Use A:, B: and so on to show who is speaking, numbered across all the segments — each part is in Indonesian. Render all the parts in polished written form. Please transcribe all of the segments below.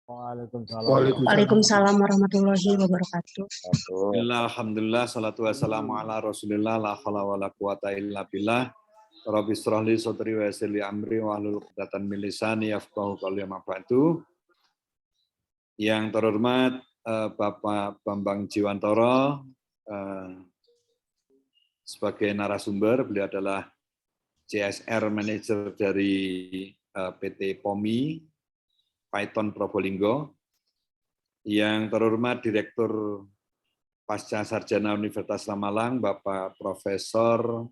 A: Waalaikumsalam.
B: Waalaikumsalam warahmatullahi wabarakatuh.
C: Alhamdulillah, salatu wassalamu ala rasulillah, la hawla wa la quwata illa billah. Rabbi shrah li sadri wa yassir li amri wa hlul 'uqdatam min lisani yafqahu qawli ma ba'du. Yang terhormat Bapak Bambang Jiwantoro sebagai narasumber, beliau adalah CSR Manager dari PT POMI Python Probolinggo. Yang terhormat Direktur Pasca Sarjana Universitas Malang, Bapak Profesor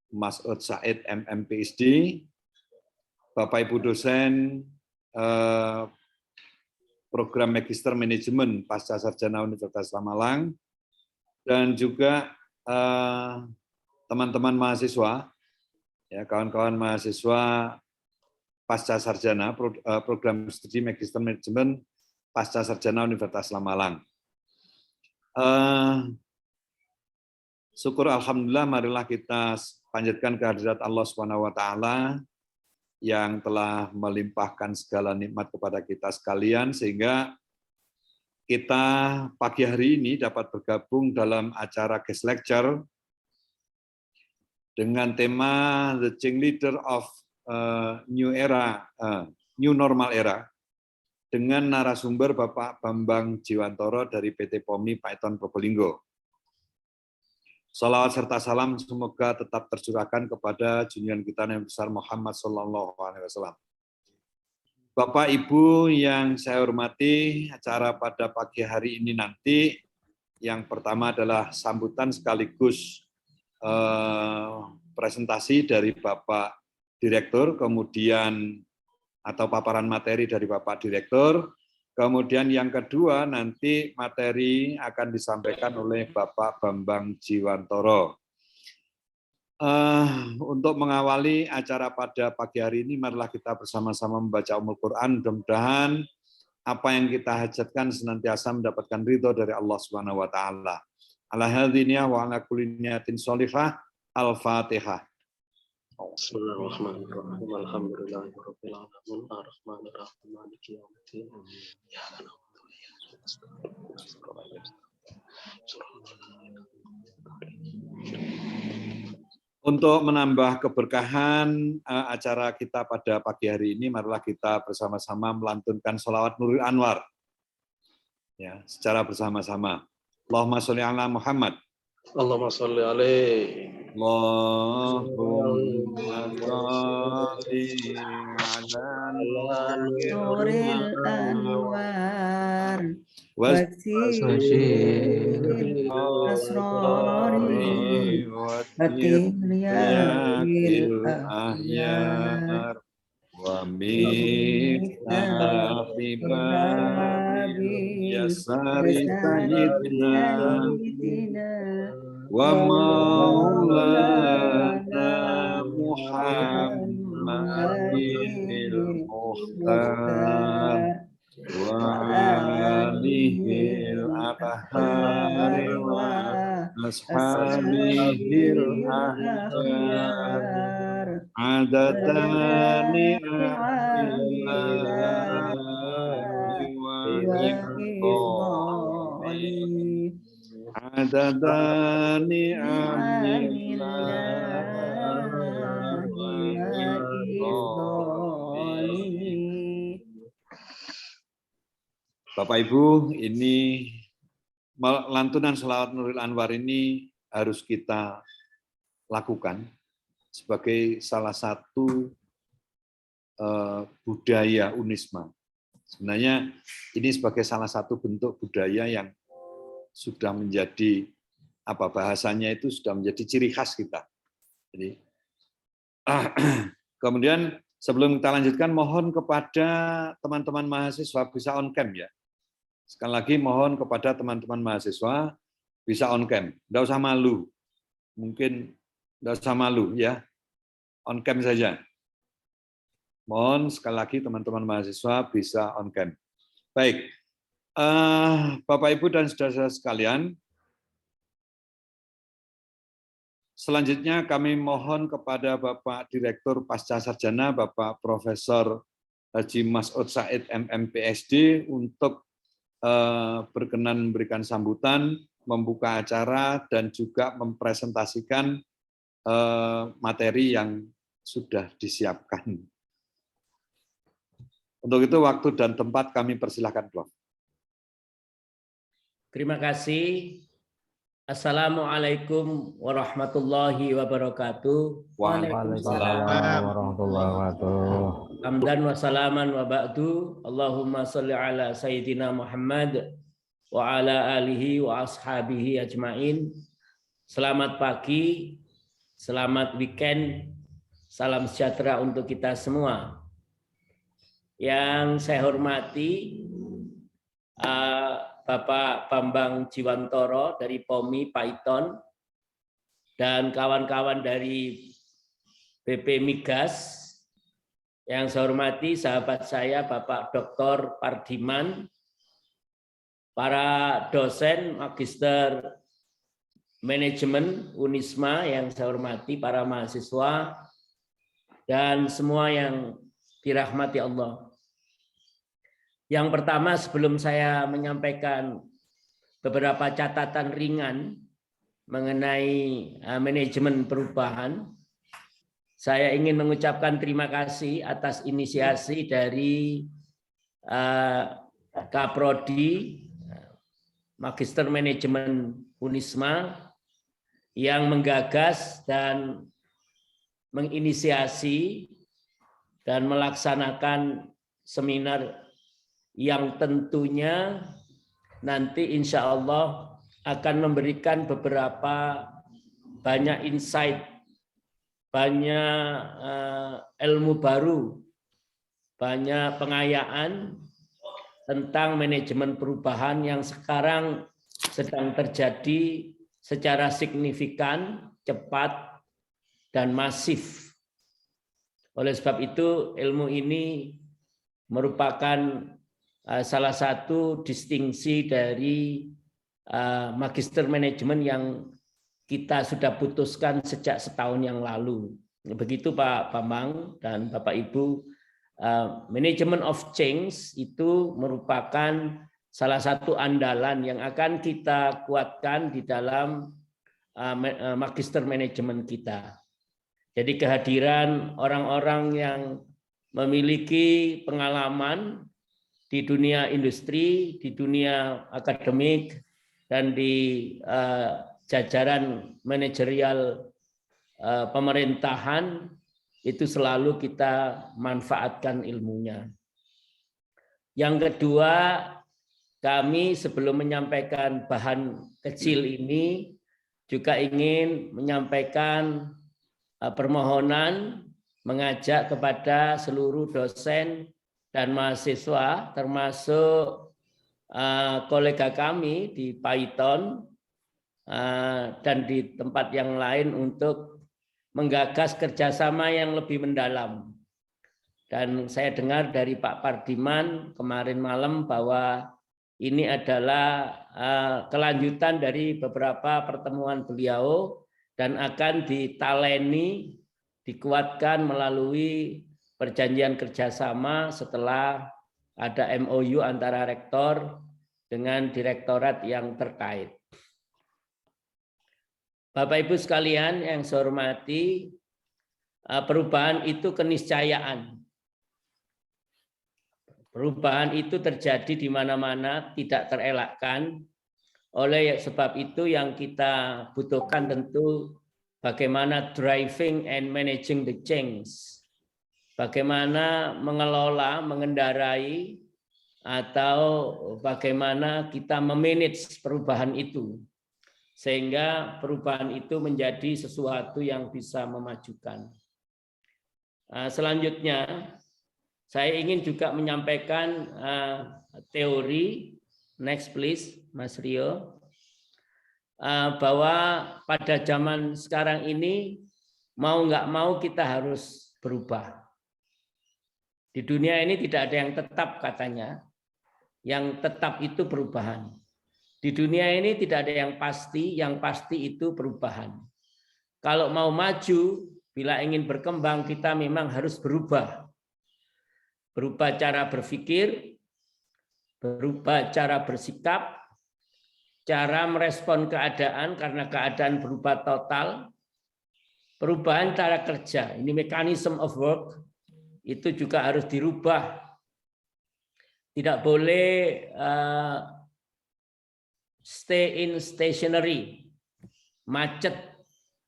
C: Mas'ud Said MM PhD, Bapak Ibu dosen Program Magister Manajemen Pasca Sarjana Universitas Malang, dan juga teman-teman mahasiswa, ya, kawan-kawan mahasiswa Pasca Sarjana Program Studi Magister Manajemen Pasca Sarjana Universitas Malang. Syukur alhamdulillah, marilah kita panjatkan kehadirat Allah Subhanahu wa taala yang telah melimpahkan segala nikmat kepada kita sekalian sehingga kita pagi hari ini dapat bergabung dalam acara guest lecture dengan tema The Change Leader of New Normal Era dengan narasumber Bapak Bambang Jiwantoro dari PT POMI Python Probolinggo. Salawat serta salam semoga tetap tercurahkan kepada junjungan kita Nabi besar Muhammad SAW. Bapak Ibu yang saya hormati, acara pada pagi hari ini nanti yang pertama adalah sambutan sekaligus presentasi dari Bapak Direktur, kemudian atau paparan materi dari Bapak Direktur. Kemudian yang kedua nanti materi akan disampaikan oleh Bapak Bambang Jiwantoro. Untuk mengawali acara pada pagi hari ini, marilah kita bersama-sama membaca Ummul Quran. Mudah-mudahan apa yang kita hajatkan senantiasa mendapatkan ridho dari Allah Subhanahu wa taala. Ala hadziniyah wa ala kulli niyatin sholihah. Al-Fatihah.
A: Bismillahirrahmanirrahim. Alhamdulillahirabbil alamin. Arrahmanirrahim. Maliki yaumiddin. Iyyaka na'budu wa iyyaka nasta'in.
C: Untuk menambah keberkahan acara kita pada pagi hari ini, marilah kita bersama-sama melantunkan sholawat Nurul Anwar. Ya, secara bersama-sama. Allahumma sholli ala Muhammad.
A: Allahumma sholli alaihi.
C: Allahumma sholli ala
B: Nuril Anwar
C: wasiril
B: asrari
C: watiryatil ahyar wa miftahi babil yasari sayyidina wa maulana Muhammadil Mukhtar wa alihil athari wa ashabihil ahyar adatani amillahi wa ibqani adadani Bapak Ibu, ini lantunan sholawat Nurul Anwar ini harus kita lakukan sebagai salah satu budaya Unisma. Sebenarnya ini sebagai salah satu bentuk budaya yang sudah menjadi bahasanya itu sudah menjadi ciri khas kita. Jadi kemudian sebelum kita lanjutkan, mohon kepada teman-teman mahasiswa bisa on cam ya. Sekali lagi mohon kepada teman-teman mahasiswa bisa on cam. Tidak usah malu, mungkin tidak usah malu ya, on cam saja. Mohon sekali lagi teman-teman mahasiswa bisa on cam. Baik. Bapak, Ibu, dan saudara-saudara sekalian, selanjutnya kami mohon kepada Bapak Direktur Pasca Sarjana, Bapak Profesor Haji Mas'ud Said MMPSD untuk berkenan memberikan sambutan, membuka acara, dan juga mempresentasikan materi yang sudah disiapkan. Untuk itu waktu dan tempat kami persilahkan, Prof.
D: Terima kasih. Assalamualaikum warahmatullahi wabarakatuh.
B: Waalaikumsalam
E: warahmatullahi wabarakatuh.
D: Hamdan wa salaman wa ba'du. Allahumma salli ala Sayyidina Muhammad wa ala alihi wa ashabihi ajmain. Selamat pagi, selamat weekend, salam sejahtera untuk kita semua. Yang saya hormati Bapak Bambang Jiwantoro dari POMI Python dan kawan-kawan dari BP Migas. Yang saya hormati sahabat saya Bapak Dr. Pardiman, para dosen Magister Manajemen Unisma yang saya hormati, para mahasiswa, dan semua yang dirahmati Allah. Yang pertama, sebelum saya menyampaikan beberapa catatan ringan mengenai manajemen perubahan, saya ingin mengucapkan terima kasih atas inisiasi dari Kaprodi Magister Manajemen Unisma yang menggagas dan menginisiasi dan melaksanakan seminar yang tentunya nanti insya Allah akan memberikan beberapa banyak insight, banyak ilmu baru, banyak pengayaan tentang manajemen perubahan yang sekarang sedang terjadi secara signifikan, cepat, dan masif. Oleh sebab itu, ilmu ini merupakan salah satu distingsi dari magister manajemen yang kita sudah putuskan sejak setahun yang lalu. Begitu Pak Bambang dan Bapak Ibu, Management of Change itu merupakan salah satu andalan yang akan kita kuatkan di dalam magister manajemen kita. Jadi kehadiran orang-orang yang memiliki pengalaman di dunia industri, di dunia akademik, dan di jajaran manajerial pemerintahan, itu selalu kita manfaatkan ilmunya. Yang kedua, kami sebelum menyampaikan bahan kecil ini juga ingin menyampaikan permohonan mengajak kepada seluruh dosen dan mahasiswa, termasuk kolega kami di Python dan di tempat yang lain untuk menggagas kerjasama yang lebih mendalam. Dan saya dengar dari Pak Pardiman kemarin malam bahwa ini adalah kelanjutan dari beberapa pertemuan beliau dan akan ditaleni, dikuatkan melalui perjanjian kerjasama setelah ada MOU antara rektor dengan direktorat yang terkait. Bapak Ibu sekalian yang saya hormati, perubahan itu keniscayaan. Perubahan itu terjadi di mana-mana, tidak terelakkan. Oleh sebab itu yang kita butuhkan tentu bagaimana driving and managing the change. Bagaimana mengelola, mengendarai, atau bagaimana kita memanage perubahan itu. Sehingga perubahan itu menjadi sesuatu yang bisa memajukan. Selanjutnya, saya ingin juga menyampaikan teori, next please, Mas Rio, bahwa pada zaman sekarang ini mau nggak mau kita harus berubah. Di dunia ini tidak ada yang tetap katanya, yang tetap itu perubahan. Di dunia ini tidak ada yang pasti itu perubahan. Kalau mau maju, bila ingin berkembang kita memang harus berubah. berupa cara berpikir, berupa cara bersikap, cara merespon keadaan karena keadaan berubah total, perubahan cara kerja, ini mechanism of work, itu juga harus dirubah. Tidak boleh stay in stationary, macet,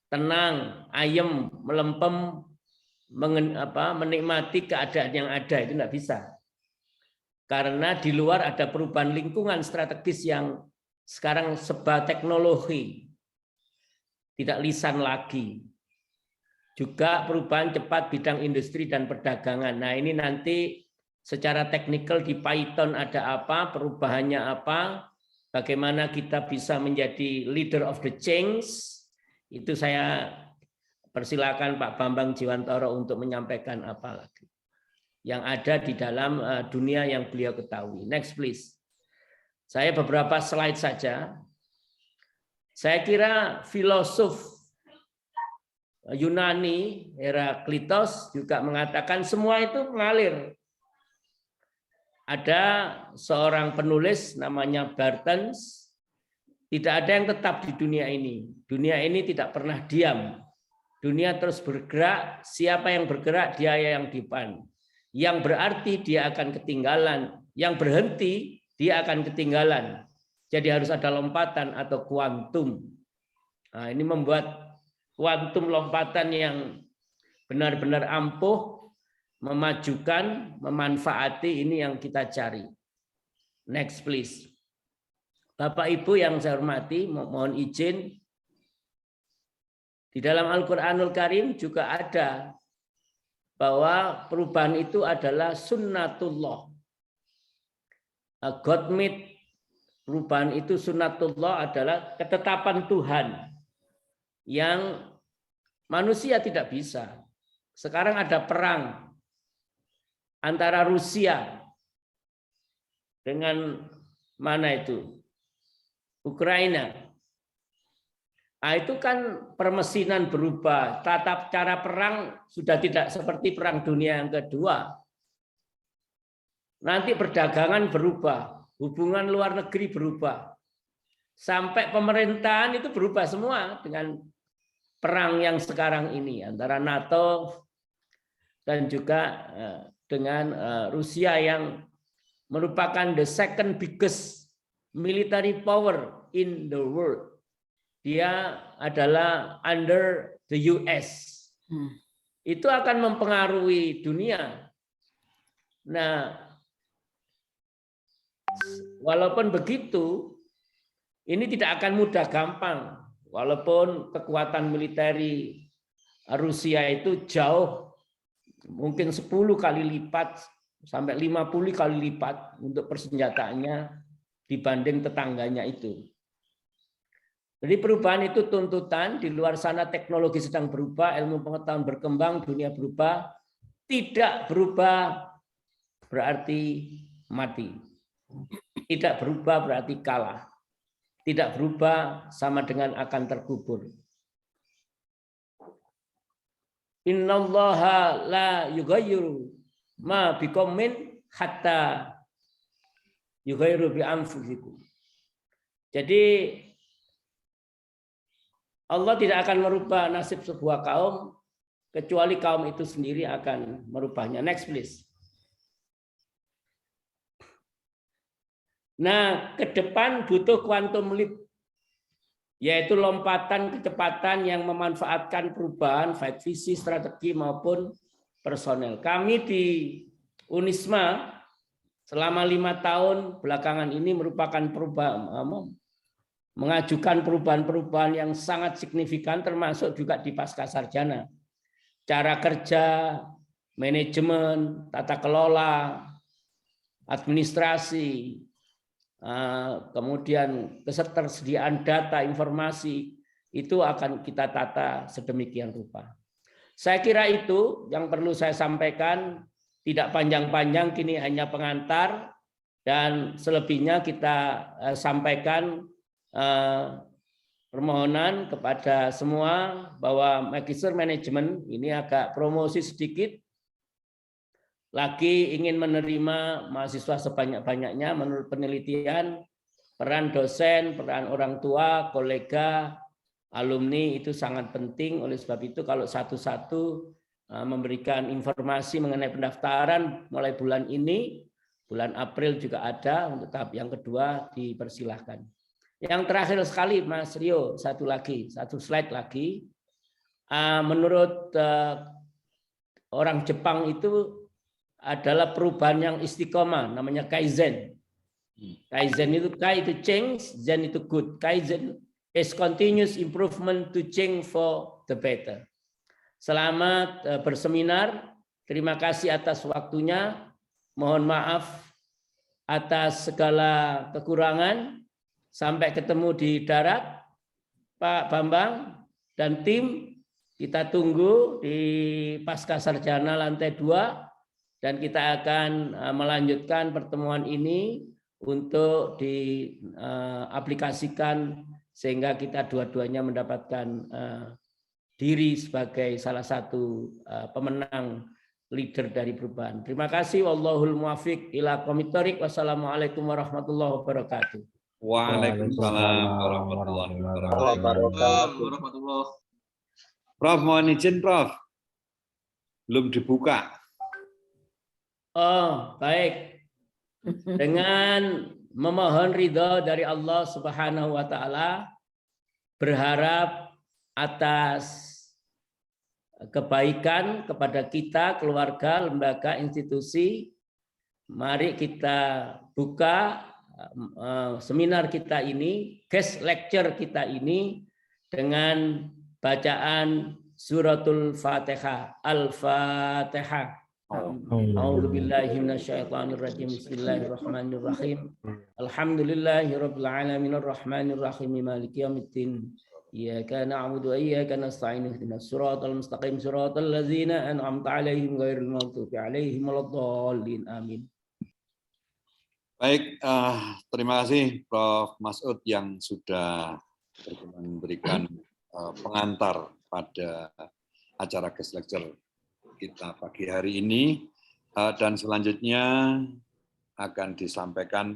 D: tenang, ayem, melempem, menikmati keadaan yang ada, itu tidak bisa. Karena di luar ada perubahan lingkungan strategis yang sekarang serba teknologi, tidak lisan lagi. Juga perubahan cepat bidang industri dan perdagangan. Nah, ini nanti secara teknikal di Python ada apa, perubahannya apa, bagaimana kita bisa menjadi leader of the change, itu saya persilakan Pak Bambang Jiwantoro untuk menyampaikan apa lagi yang ada di dalam dunia yang beliau ketahui. Next please. Saya beberapa slide saja. Saya kira filosof Yunani Heraklitos juga mengatakan semua itu mengalir. Ada seorang penulis namanya Barthes, tidak ada yang tetap di dunia ini. Dunia ini tidak pernah diam. Dunia terus bergerak, siapa yang bergerak dia yang di depan. Yang berarti dia akan ketinggalan, yang berhenti dia akan ketinggalan. Jadi harus ada lompatan atau kuantum. Nah, ini membuat kuantum lompatan yang benar-benar ampuh, memajukan, memanfaati, ini yang kita cari. Next please. Bapak Ibu yang saya hormati, mohon izin. Di dalam Al-Quranul Karim juga ada bahwa perubahan itu adalah sunnatullah. God made, perubahan itu sunnatullah adalah ketetapan Tuhan yang manusia tidak bisa. Sekarang ada perang antara Rusia dengan mana itu? Ukraina. Nah, itu kan permesinan berubah, tata cara perang sudah tidak seperti perang dunia yang kedua. Nanti perdagangan berubah, hubungan luar negeri berubah. Sampai pemerintahan itu berubah semua dengan perang yang sekarang ini antara NATO dan juga dengan Rusia yang merupakan the second biggest military power in the world. Dia adalah under the US. Itu akan mempengaruhi dunia. Nah, walaupun begitu, ini tidak akan mudah gampang. Walaupun kekuatan militeri Rusia itu jauh, mungkin 10 kali lipat sampai 50 kali lipat untuk persenjataannya dibanding tetangganya itu. Jadi perubahan itu tuntutan, di luar sana teknologi sedang berubah, ilmu pengetahuan berkembang, dunia berubah. Tidak berubah berarti mati. Tidak berubah berarti kalah. Tidak berubah sama dengan akan terkubur. Innallaha la yughayyiru ma biqaumin hatta yughayyiru bi anfusikum. Jadi Allah tidak akan merubah nasib sebuah kaum kecuali kaum itu sendiri akan merubahnya. Next please. Nah, ke depan butuh quantum leap, yaitu lompatan kecepatan yang memanfaatkan perubahan baik visi, strategi maupun personel. Kami di Unisma selama 5 tahun belakangan ini merupakan perubahan, mengajukan perubahan-perubahan yang sangat signifikan, termasuk juga di Pascasarjana. Cara kerja, manajemen, tata kelola, administrasi, kemudian ketersediaan data, informasi, itu akan kita tata sedemikian rupa. Saya kira itu yang perlu saya sampaikan, tidak panjang-panjang, kini hanya pengantar, dan selebihnya kita sampaikan permohonan kepada semua bahwa Magister Manajemen ini agak promosi sedikit. lagi ingin menerima mahasiswa sebanyak-banyaknya menurut penelitian, peran dosen, peran orang tua, kolega, alumni itu sangat penting. Oleh sebab itu kalau satu-satu memberikan informasi mengenai pendaftaran mulai bulan ini, bulan April juga ada, untuk tahap yang kedua dipersilahkan. Yang terakhir sekali Mas Rio, satu slide lagi. Menurut orang Jepang itu adalah perubahan yang istiqomah, namanya kaizen. Kaizen itu kai itu change, zen itu good. Kaizen is continuous improvement to change for the better. Selamat berseminar. Terima kasih atas waktunya. Mohon maaf atas segala kekurangan. Sampai ketemu di darat, Pak Bambang dan tim. Kita tunggu di Pasca Sarjana lantai 2 dan kita akan melanjutkan pertemuan ini untuk diaplikasikan sehingga kita dua-duanya mendapatkan diri sebagai salah satu pemenang leader dari perubahan. Terima kasih. Wallahul muwaffiq ila aqwamit thoriq. Wassalamualaikum warahmatullahi wabarakatuh.
C: Waalaikumsalam warahmatullahi wabarakatuh.
A: Warahmatullahi.
C: Prof, mohon izin Prof. Belum dibuka.
D: Oh, baik. Dengan memohon ridho dari Allah Subhanahu wa taala, berharap atas kebaikan kepada kita, keluarga, lembaga, institusi, mari kita buka seminar kita ini, guest lecture kita ini dengan bacaan suratul Fatihah, Al-Fatihah. A'udzubillahi minasyaitonirrajim. Bismillahirrahmanirrahim. Alhamdulillahirabbil alamin arrahmanir rahim maliki yaumiddin. Iyyaka na'budu wa iyyaka nasta'in ihdinas siratal mustaqim siratal ladzina an'amta 'alaihim ghairil maghdubi 'alaihim waladdallin. Amin.
C: Baik, terima kasih Prof. Mas'ud yang sudah memberikan pengantar pada acara guest lecture kita pagi hari ini, dan selanjutnya akan disampaikan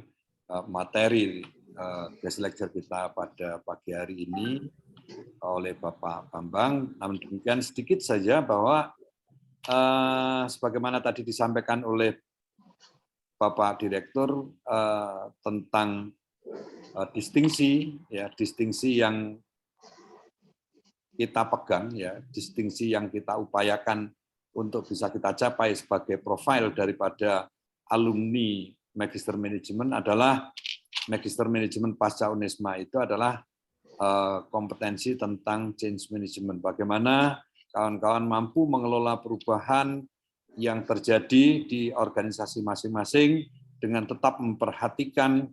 C: materi guest lecture kita pada pagi hari ini oleh Bapak Bambang. Namun demikian sedikit saja bahwa sebagaimana tadi disampaikan oleh Bapak Direktur tentang distingsi, ya, distingsi yang kita pegang, ya, distingsi yang kita upayakan untuk bisa kita capai sebagai profil daripada alumni Magister Manajemen adalah Magister Manajemen pasca Unisma itu adalah kompetensi tentang change management. Bagaimana kawan-kawan mampu mengelola perubahan yang terjadi di organisasi masing-masing dengan tetap memperhatikan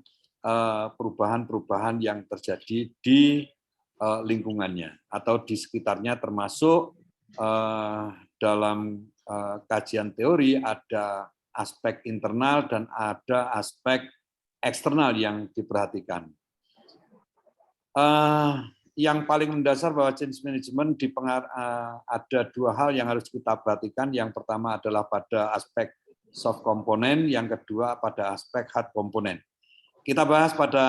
C: perubahan-perubahan yang terjadi di lingkungannya atau di sekitarnya, termasuk dalam kajian teori ada aspek internal dan ada aspek eksternal yang diperhatikan. Yang paling mendasar bahwa change management ada dua hal yang harus kita perhatikan. Yang pertama adalah pada aspek soft component, yang kedua pada aspek hard component. Kita bahas pada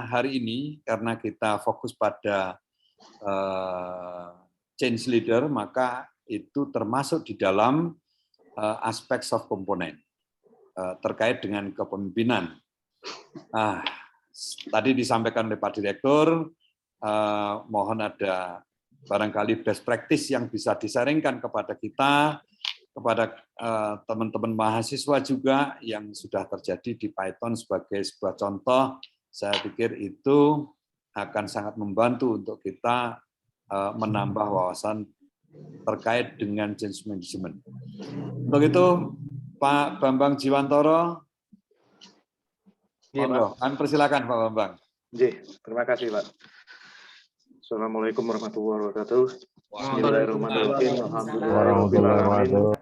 C: hari ini karena kita fokus pada change leader, maka itu termasuk di dalam aspek soft component terkait dengan kepemimpinan. Tadi disampaikan oleh Pak Direktur, mohon ada barangkali best practice yang bisa disaringkan kepada kita, kepada teman-teman mahasiswa juga yang sudah terjadi di Python sebagai sebuah contoh. Saya pikir itu akan sangat membantu untuk kita menambah wawasan terkait dengan change management. Untuk itu, Pak Bambang Jiwantoro, kami persilakan Pak Bambang.
E: Terima kasih Pak. Assalamualaikum warahmatullahi wabarakatuh. Bismillahirrahmanirrahim. Alhamdulillahirrahmanirrahim.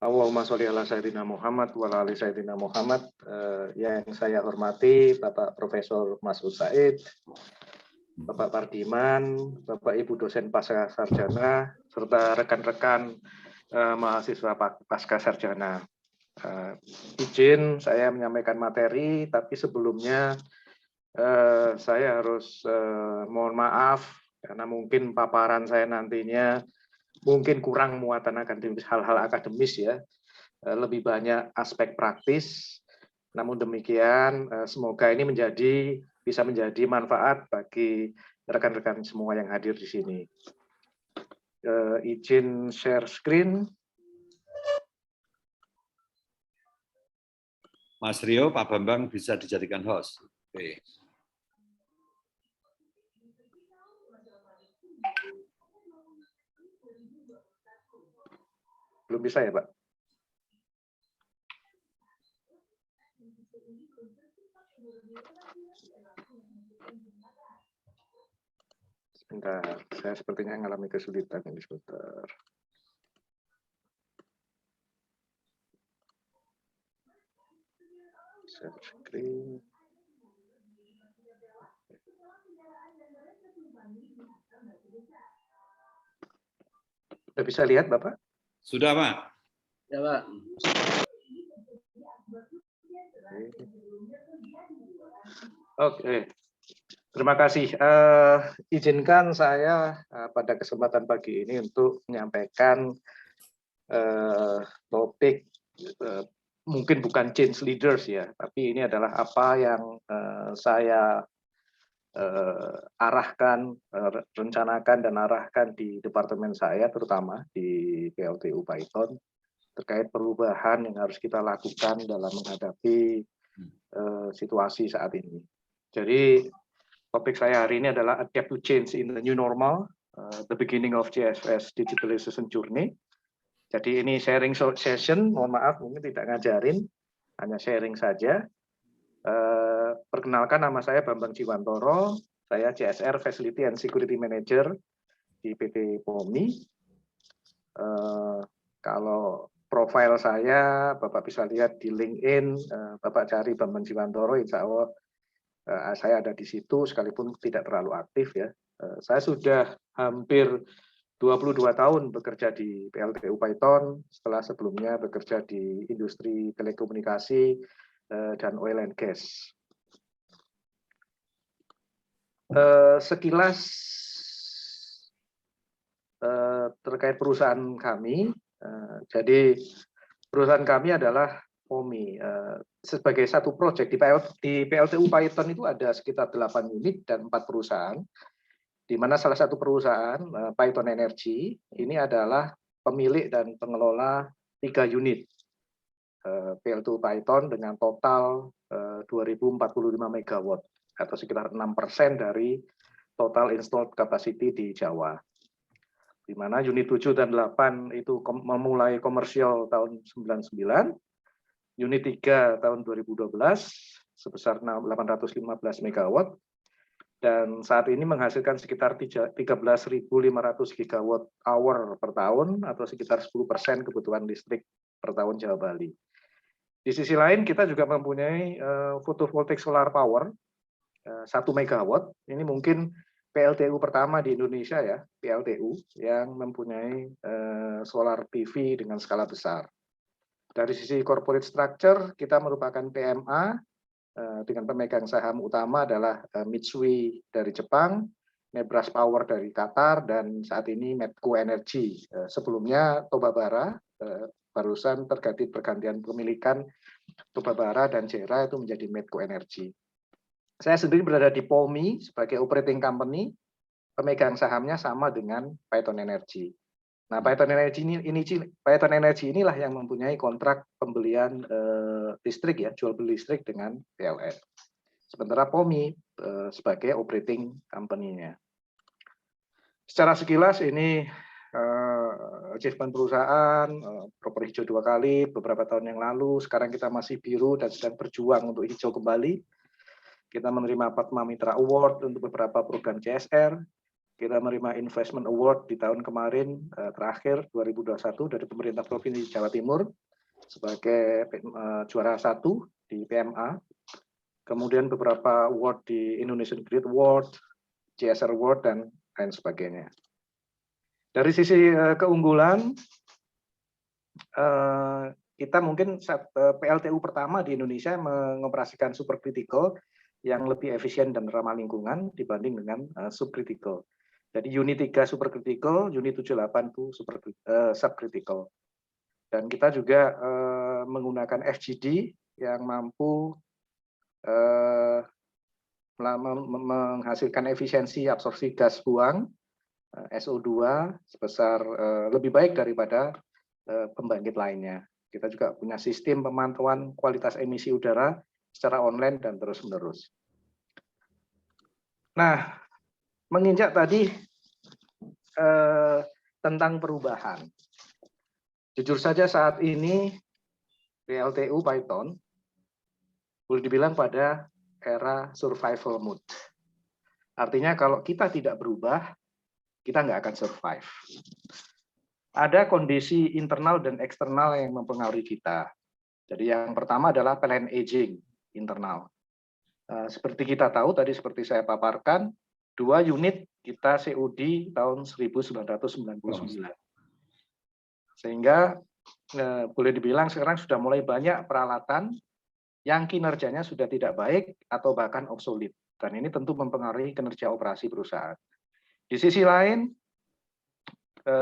E: Allahumma sholli ala sayyidina Muhammad wa ala ali sayyidina Muhammad. Yang saya hormati Bapak Profesor Mas'ud Said, Bapak Pardiman, Bapak Ibu dosen pasca sarjana, serta rekan-rekan mahasiswa pasca sarjana. Izin saya menyampaikan materi, tapi sebelumnya saya harus mohon maaf karena mungkin paparan saya nantinya mungkin kurang muatan akademis, hal-hal akademis ya, lebih banyak aspek praktis. Namun demikian, semoga ini bisa menjadi manfaat bagi rekan-rekan semua yang hadir di sini. Izin share screen.
C: Mas Rio, Pak Bambang bisa dijadikan host. Oke.
E: Belum bisa ya, Pak? Sebentar, saya sepertinya mengalami kesulitan ini sebentar. Share screen. Sudah bisa lihat, Bapak?
C: Sudah, Pak.
A: Ya, Pak.
E: Oke. Terima kasih. Izinkan saya pada kesempatan pagi ini untuk menyampaikan topik mungkin bukan change leaders ya, tapi ini adalah apa yang saya arahkan, rencanakan dan arahkan di departemen saya, terutama di PLTU Python, terkait perubahan yang harus kita lakukan dalam menghadapi situasi saat ini. Jadi topik saya hari ini adalah Adapt to Change in the New Normal, the beginning of JSS Digitalization Journey. Jadi ini sharing session, mohon maaf mungkin tidak ngajarin, hanya sharing saja. Perkenalkan, nama saya Bambang Jiwantoro, saya CSR Facility and Security Manager di PT POMI. Kalau profil saya, Bapak bisa lihat di LinkedIn, Bapak cari Bambang Jiwantoro, insya Allah saya ada di situ, sekalipun tidak terlalu aktif ya. Saya sudah hampir 22 tahun bekerja di PLTU Python, setelah sebelumnya bekerja di industri telekomunikasi dan oil and gas. Sekilas terkait perusahaan kami, jadi perusahaan kami adalah POMI. Sebagai satu proyek di PLTU Python itu ada sekitar 8 unit dan 4 perusahaan, di mana salah satu perusahaan Python Energy ini adalah pemilik dan pengelola 3 unit PLTU Python dengan total 2045 MW atau sekitar 6% dari total installed capacity di Jawa. Di mana unit 7 dan 8 itu memulai komersial tahun 99, unit 3 tahun 2012 sebesar 815 MW, dan saat ini menghasilkan sekitar 13.500 gigawatt hour per tahun atau sekitar 10% kebutuhan listrik per tahun Jawa Bali. Di sisi lain kita juga mempunyai photovoltaic solar power 1 megawatt. Ini mungkin PLTU pertama di Indonesia ya, PLTU yang mempunyai solar PV dengan skala besar. Dari sisi corporate structure, kita merupakan PMA dengan pemegang saham utama adalah Mitsui dari Jepang, Nebras Power dari Qatar, dan saat ini Medco Energy. Sebelumnya Tobabara, barusan terjadi pergantian kepemilikan Tobabara dan JERA itu menjadi Medco Energy. Saya sendiri berada di POMI sebagai operating company, pemegang sahamnya sama dengan Python Energy. Nah, Python Energy inilah yang mempunyai kontrak pembelian listrik ya, jual beli listrik dengan PLN. Sementara POMI sebagai operating company-nya. Secara sekilas ini achievement perusahaan, proper hijau 2 kali beberapa tahun yang lalu. Sekarang kita masih biru dan sedang berjuang untuk hijau kembali. Kita menerima Padma Mitra Award untuk beberapa program CSR. Kita menerima Investment Award di tahun kemarin terakhir 2021 dari pemerintah Provinsi Jawa Timur sebagai juara 1 di PMA. Kemudian beberapa award di Indonesian Grid Award, CSR Award dan lain sebagainya. Dari sisi keunggulan kita mungkin PLTU pertama di Indonesia mengoperasikan superkritikal yang lebih efisien dan ramah lingkungan dibanding dengan subkritikal. Jadi unit 3 superkritikal, unit 78 itu subkritikal. Dan kita juga menggunakan FGD yang mampu menghasilkan efisiensi absorpsi gas buang SO2 sebesar lebih baik daripada pembangkit lainnya. Kita juga punya sistem pemantauan kualitas emisi udara secara online dan terus-menerus. Nah, menginjak tadi tentang perubahan. Jujur saja saat ini PLTU Python boleh dibilang pada era survival mode. Artinya kalau kita tidak berubah, kita nggak akan survive. Ada kondisi internal dan eksternal yang mempengaruhi kita. Jadi yang pertama adalah plan aging internal. Seperti kita tahu tadi, seperti saya paparkan, 2 unit kita COD tahun 1999. Sehingga boleh dibilang sekarang sudah mulai banyak peralatan yang kinerjanya sudah tidak baik atau bahkan obsolete. Dan ini tentu mempengaruhi kinerja operasi perusahaan. Di sisi lain,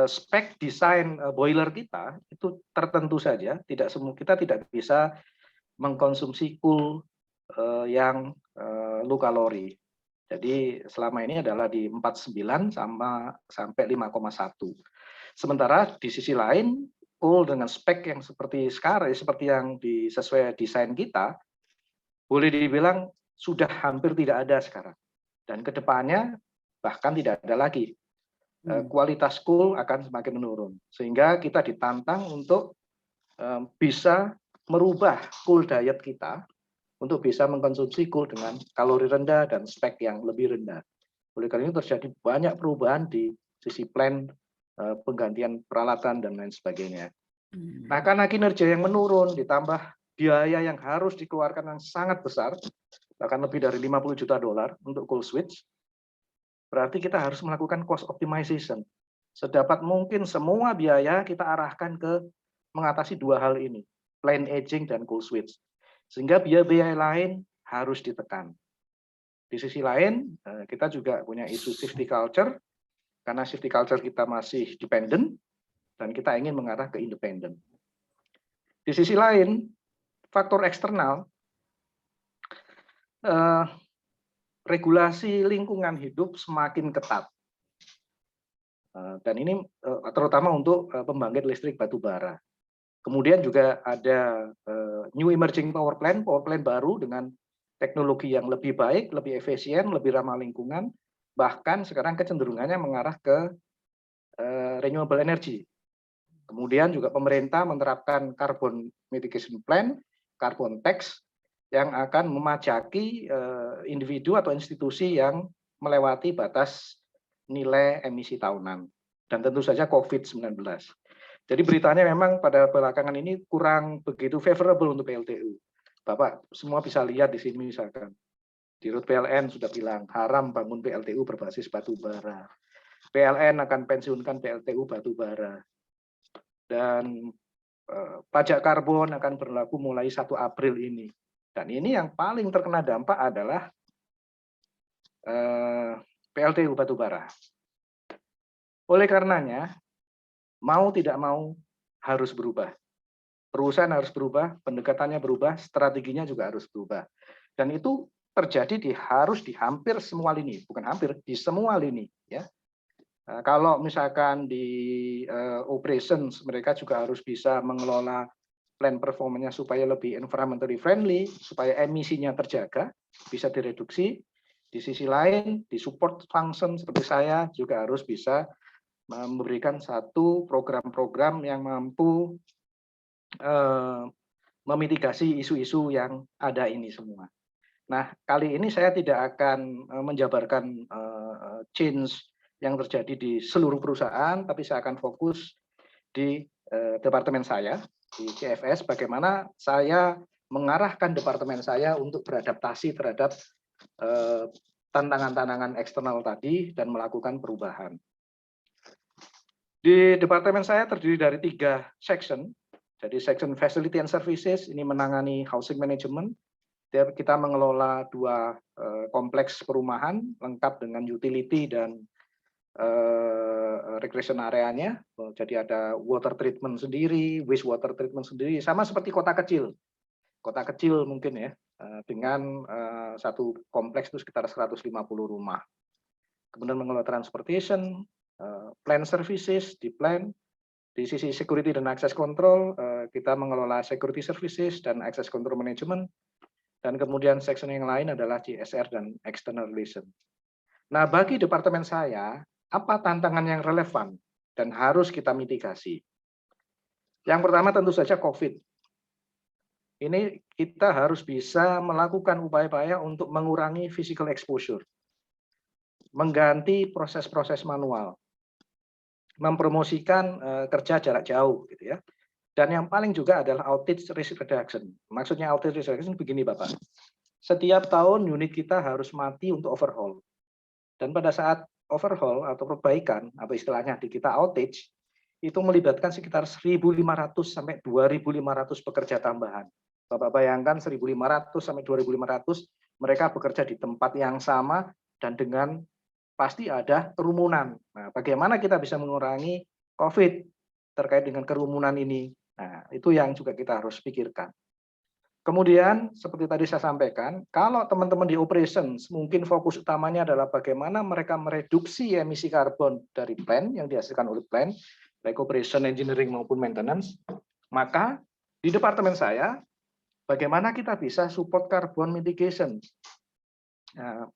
E: spek desain boiler kita itu tertentu saja, kita tidak bisa mengkonsumsi cool yang low kalori. Jadi selama ini adalah di 49 sampai 5,1. Sementara di sisi lain, cool dengan spek yang seperti sekarang, seperti yang sesuai desain kita, boleh dibilang sudah hampir tidak ada sekarang. Dan kedepannya bahkan tidak ada lagi. Kualitas cool akan semakin menurun. Sehingga kita ditantang untuk bisa merubah cool diet kita untuk bisa mengkonsumsi cool dengan kalori rendah dan spek yang lebih rendah. Oleh karena itu terjadi banyak perubahan di sisi plan, penggantian peralatan, dan lain sebagainya. Nah, karena kinerja yang menurun, ditambah biaya yang harus dikeluarkan yang sangat besar, bahkan lebih dari 50 juta dolar untuk cool switch, berarti kita harus melakukan cost optimization. Sedapat mungkin semua biaya kita arahkan ke mengatasi 2 hal ini, plan aging dan cool switch. Sehingga biaya-biaya lain harus ditekan. Di sisi lain, kita juga punya isu safety culture, karena safety culture kita masih dependent, dan kita ingin mengarah ke independent. Di sisi lain, faktor eksternal, regulasi lingkungan hidup semakin ketat. Dan ini terutama untuk pembangkit listrik batu bara. Kemudian juga ada new emerging power plant baru dengan teknologi yang lebih baik, lebih efisien, lebih ramah lingkungan, bahkan sekarang kecenderungannya mengarah ke renewable energy. Kemudian juga pemerintah menerapkan carbon mitigation plan, carbon tax, yang akan memajaki individu atau institusi yang melewati batas nilai emisi tahunan. Dan tentu saja COVID-19. Jadi beritanya memang pada belakangan ini kurang begitu favorable untuk PLTU. Bapak semua bisa lihat di sini misalkan. Dirut PLN sudah bilang haram bangun PLTU berbasis batu bara. PLN akan pensiunkan PLTU batu bara. Dan pajak karbon akan berlaku mulai 1 April ini. Dan ini yang paling terkena dampak adalah PLTU batu bara. Oleh karenanya, mau tidak mau harus berubah. Perusahaan harus berubah, pendekatannya berubah, strateginya juga harus berubah. Dan itu terjadi harus di hampir semua lini, bukan hampir, di semua lini. Ya. Kalau misalkan di operations, mereka juga harus bisa mengelola plan performanya supaya lebih environmentally friendly, supaya emisinya terjaga, bisa direduksi. Di sisi lain, di support function seperti saya juga harus bisa memberikan satu program-program yang mampu memitigasi isu-isu yang ada ini semua. Nah, kali ini saya tidak akan menjabarkan change yang terjadi di seluruh perusahaan, tapi saya akan fokus di departemen saya, di CFS, bagaimana saya mengarahkan departemen saya untuk beradaptasi terhadap tantangan-tantangan eksternal tadi dan melakukan perubahan. Di departemen saya terdiri dari 3 section. Jadi section facility and services ini menangani housing management. Kita mengelola 2 kompleks perumahan lengkap dengan utility dan recreation areanya. Jadi ada water treatment sendiri, waste water treatment sendiri, sama seperti kota kecil. Kota kecil mungkin ya, dengan satu kompleks itu sekitar 150 rumah. Kemudian mengelola transportation, plan services di plan. Di sisi security dan access control, kita mengelola security services dan access control management. Dan kemudian section yang lain adalah CSR dan external relation. Nah, bagi departemen saya, apa tantangan yang relevan dan harus kita mitigasi? Yang pertama tentu saja COVID. Ini kita harus bisa melakukan upaya-upaya untuk mengurangi physical exposure. Mengganti proses-proses manual. Mempromosikan kerja jarak jauh gitu ya. Dan yang paling juga adalah outage risk reduction. Maksudnya outage risk reduction begini Bapak. Setiap tahun unit kita harus mati untuk overhaul. Dan pada saat overhaul atau perbaikan atau istilahnya di kita outage itu melibatkan sekitar 1.500 sampai 2.500 pekerja tambahan. Bapak bayangkan 1.500 sampai 2.500 mereka bekerja di tempat yang sama dan dengan pasti ada kerumunan. Nah, bagaimana kita bisa mengurangi COVID terkait dengan kerumunan ini? Nah, itu yang juga kita harus pikirkan. Kemudian, seperti tadi saya sampaikan, kalau teman-teman di operations, mungkin fokus utamanya adalah bagaimana mereka mereduksi emisi karbon dari plant yang dihasilkan oleh plant, baik operation, engineering maupun maintenance. Maka di departemen saya, bagaimana kita bisa support carbon mitigation.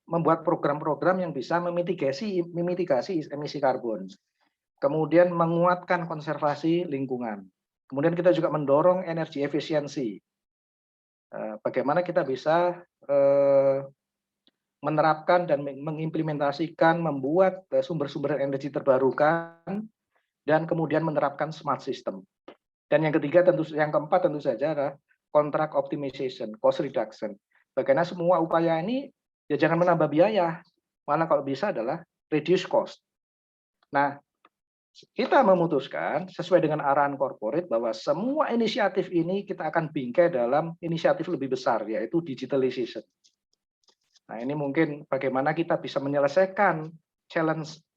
E: Membuat program-program yang bisa memitigasi emisi karbon. Kemudian menguatkan konservasi lingkungan. Kemudian kita juga mendorong energi efisiensi. Bagaimana kita bisa menerapkan dan mengimplementasikan, membuat sumber-sumber energi terbarukan, dan kemudian menerapkan smart system. Dan yang keempat tentu saja adalah contract optimization, cost reduction. Bagaimana semua upaya ini ya jangan menambah biaya, malah kalau bisa adalah reduce cost. Nah, kita memutuskan sesuai dengan arahan corporate bahwa semua inisiatif ini kita akan bingkai dalam inisiatif lebih besar, yaitu digitalization. Nah, ini mungkin bagaimana kita bisa menyelesaikan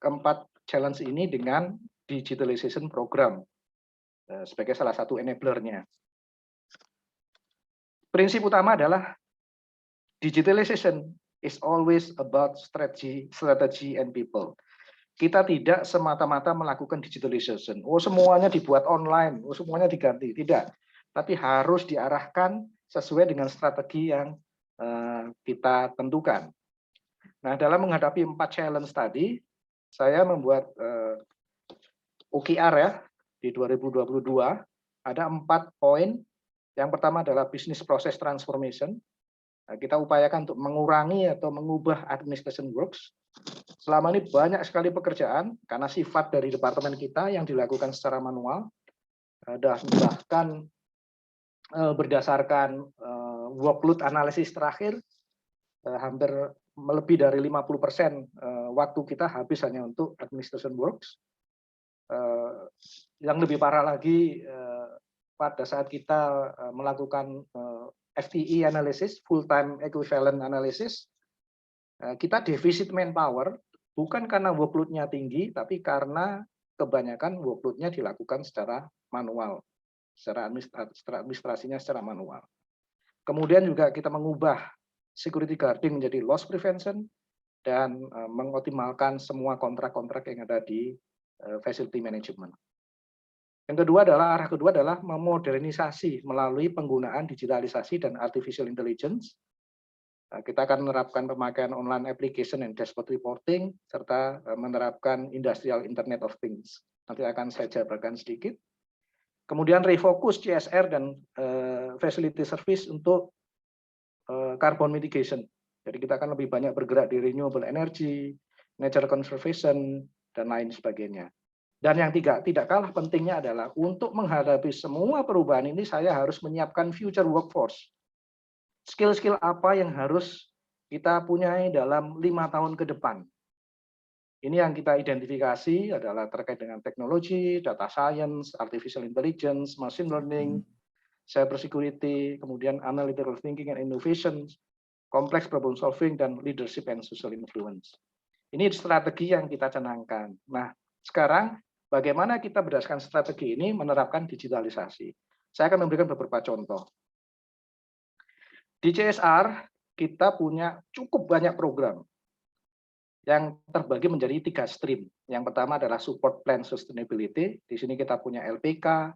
E: keempat challenge ini dengan digitalization program sebagai salah satu enabler-nya. Prinsip utama adalah digitalization is always about strategy and people. Kita tidak semata-mata melakukan digitalization. Oh, semuanya dibuat online, oh semuanya diganti. Tidak. Tapi harus diarahkan sesuai dengan strategi yang kita tentukan. Nah, dalam menghadapi 4 challenge tadi, saya membuat OKR ya di 2022 ada 4 poin. Yang pertama adalah business process transformation. Kita upayakan untuk mengurangi atau mengubah administration works. Selama ini banyak sekali pekerjaan karena sifat dari departemen kita yang dilakukan secara manual. Bahkan berdasarkan workload analisis terakhir, hampir lebih dari 50% waktu kita habis hanya untuk administration works. Yang lebih parah lagi, pada saat kita melakukan FTE analysis, full-time equivalent analysis, kita defisit manpower, bukan karena workload-nya tinggi, tapi karena kebanyakan workload-nya dilakukan secara manual, secara administrasinya secara manual. Kemudian juga kita mengubah security guarding menjadi loss prevention, dan mengoptimalkan semua kontrak-kontrak yang ada di facility management. Yang kedua adalah, arah kedua adalah memodernisasi melalui penggunaan digitalisasi dan artificial intelligence. Kita akan menerapkan pemakaian online application and dashboard reporting, serta menerapkan industrial Internet of Things. Nanti akan saya jabarkan sedikit. Kemudian refokus CSR dan facility service untuk carbon mitigation. Jadi kita akan lebih banyak bergerak di renewable energy, nature conservation, dan lain sebagainya. Dan yang tidak kalah pentingnya adalah untuk menghadapi semua perubahan ini saya harus menyiapkan future workforce. Skill-skill apa yang harus kita punyai dalam 5 tahun ke depan. Ini yang kita identifikasi adalah terkait dengan teknologi, data science, artificial intelligence, machine learning, cyber security, kemudian analytical thinking and innovation, complex problem solving, dan leadership and social influence. Ini strategi yang kita canangkan. Nah, sekarang bagaimana kita berdasarkan strategi ini menerapkan digitalisasi? Saya akan memberikan beberapa contoh. Di CSR, kita punya cukup banyak program yang terbagi menjadi 3 stream. Yang pertama adalah support plan sustainability. Di sini kita punya LPK,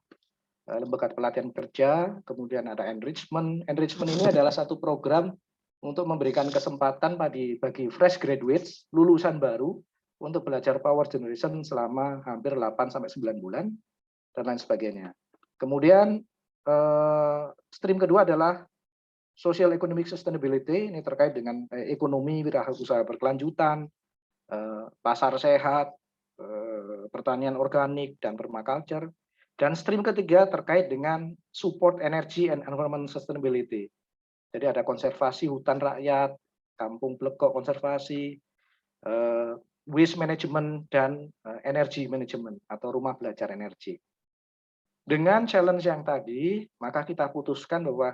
E: lembaga pelatihan kerja, kemudian ada enrichment. Enrichment ini adalah satu program untuk memberikan kesempatan bagi fresh graduates, lulusan baru, untuk belajar power generation selama hampir 8-9 bulan, dan lain sebagainya. Kemudian stream kedua adalah social economic sustainability, ini terkait dengan ekonomi wirausaha berkelanjutan, pasar sehat, pertanian organik, dan permaculture. Dan stream ketiga terkait dengan support energy and environment sustainability. Jadi ada konservasi hutan rakyat, kampung blekok konservasi, waste management, dan energy management atau rumah belajar energi. Dengan challenge yang tadi, maka kita putuskan bahwa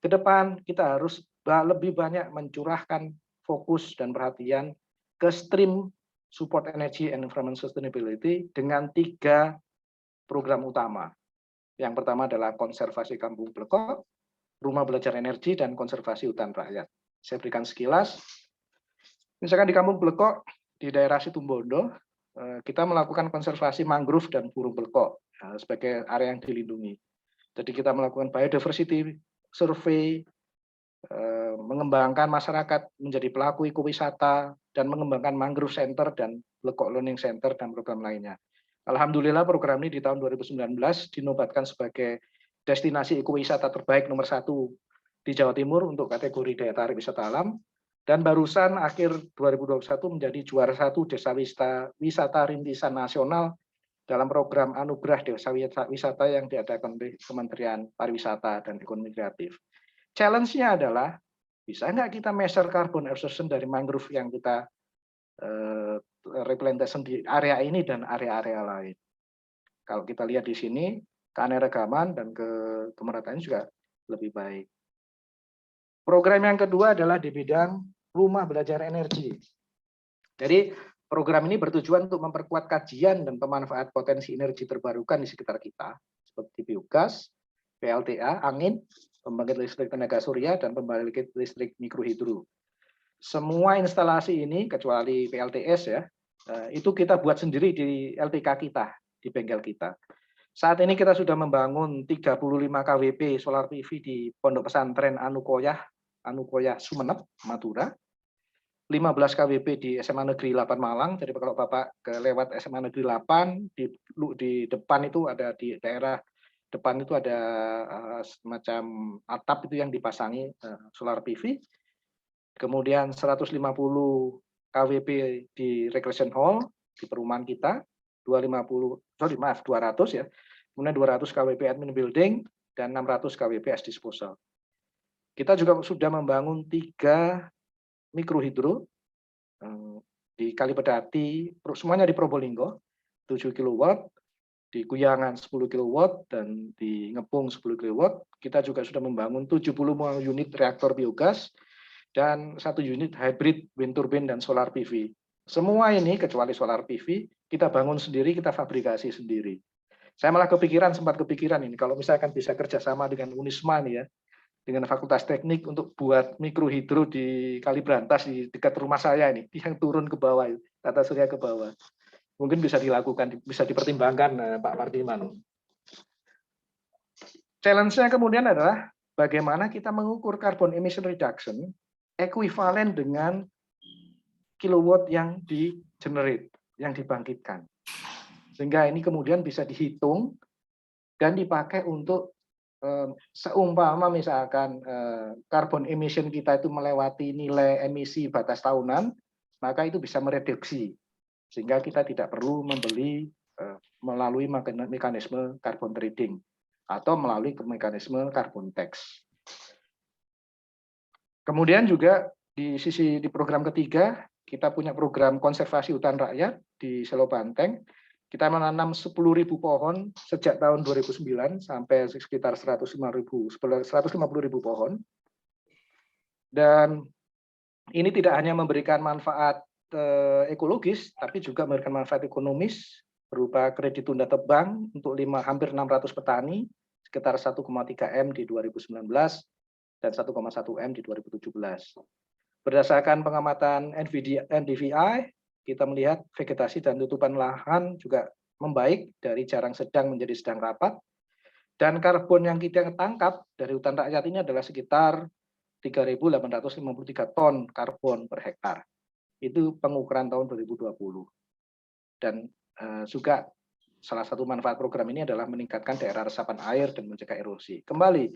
E: ke depan kita harus lebih banyak mencurahkan fokus dan perhatian ke stream support energy and environment sustainability dengan 3 program utama. Yang pertama adalah konservasi kampung blekok, rumah belajar energi, dan konservasi hutan rakyat. Saya berikan sekilas. Misalkan di kampung blekok di daerah Situbondo, kita melakukan konservasi mangrove dan burung blekok sebagai area yang dilindungi. Jadi kita melakukan biodiversity survei, mengembangkan masyarakat menjadi pelaku ekowisata, dan mengembangkan mangrove center dan blekok learning center dan program lainnya. Alhamdulillah program ini di tahun 2019 dinobatkan sebagai destinasi ekowisata terbaik nomor 1 di Jawa Timur untuk kategori daya tarik wisata alam, dan barusan akhir 2021 menjadi juara 1 desa wisata rintisan nasional dalam program Anugerah Desa Wisata yang diadakan oleh Kementerian Pariwisata dan Ekonomi Kreatif. Challenge-nya adalah, bisa nggak kita measure carbon absorption dari mangrove yang kita replantation di area ini dan area-area lain. Kalau kita lihat di sini, keanekaragaman dan kemerataan juga lebih baik. Program yang kedua adalah di bidang rumah belajar energi. Jadi program ini bertujuan untuk memperkuat kajian dan pemanfaat potensi energi terbarukan di sekitar kita, seperti biogas, PLTA, angin, pembangkit listrik tenaga surya, dan pembangkit listrik mikrohidro. Semua instalasi ini, kecuali PLTS ya, itu kita buat sendiri di LTK kita, di bengkel kita. Saat ini kita sudah membangun 35 kWp solar PV di Pondok Pesantren Anukoyah Sumeneb, Madura. 15 kWp di SMA Negeri 8 Malang. Jadi kalau Bapak lewat SMA Negeri 8, di depan itu ada, di daerah depan itu ada semacam atap itu yang dipasangi solar PV. Kemudian 150 kWp di recreation hall di perumahan kita, 200 ya. Kemudian 200 kWp admin building dan 600 kWp as disposal. Kita juga sudah membangun 3 mikrohidro di Kalipedati, semuanya di Probolinggo, 7 kW, di Kuyangan 10 kW, dan di Ngepung 10 kW. Kita juga sudah membangun 70 unit reaktor biogas dan 1 unit hybrid wind turbine dan solar PV. Semua ini kecuali solar PV, kita bangun sendiri, kita fabrikasi sendiri. Saya malah sempat kepikiran ini, kalau misalkan bisa kerjasama dengan Unisma nih ya, dengan Fakultas Teknik untuk buat mikrohidro di Kalibrantas di dekat rumah saya ini, yang turun ke bawah, tata surya ke bawah. Mungkin bisa dilakukan, bisa dipertimbangkan Pak Pardiman. Challenge-nya kemudian adalah bagaimana kita mengukur carbon emission reduction ekuivalen dengan kilowatt yang di-generate, yang dibangkitkan. Sehingga ini kemudian bisa dihitung dan dipakai untuk seumpama misalkan carbon emission kita itu melewati nilai emisi batas tahunan, maka itu bisa mereduksi. Sehingga kita tidak perlu membeli melalui mekanisme carbon trading atau melalui mekanisme carbon tax. Kemudian juga di program ketiga,
F: kita punya program konservasi hutan rakyat di Selo Banteng. Kita menanam 10.000 pohon sejak tahun 2009 sampai sekitar 150.000 pohon. Dan ini tidak hanya memberikan manfaat ekologis, tapi juga memberikan manfaat ekonomis berupa kredit tunda tebang untuk hampir 600 petani, sekitar 1,3 M di 2019 dan 1,1 M di 2017. Berdasarkan pengamatan NDVI, kita melihat vegetasi dan tutupan lahan juga membaik dari jarang sedang menjadi sedang rapat. Dan karbon yang kita tangkap dari hutan rakyat ini adalah sekitar 3.853 ton karbon per hektar. Itu pengukuran tahun 2020. Dan juga salah satu manfaat program ini adalah meningkatkan daerah resapan air dan mencegah erosi. Kembali,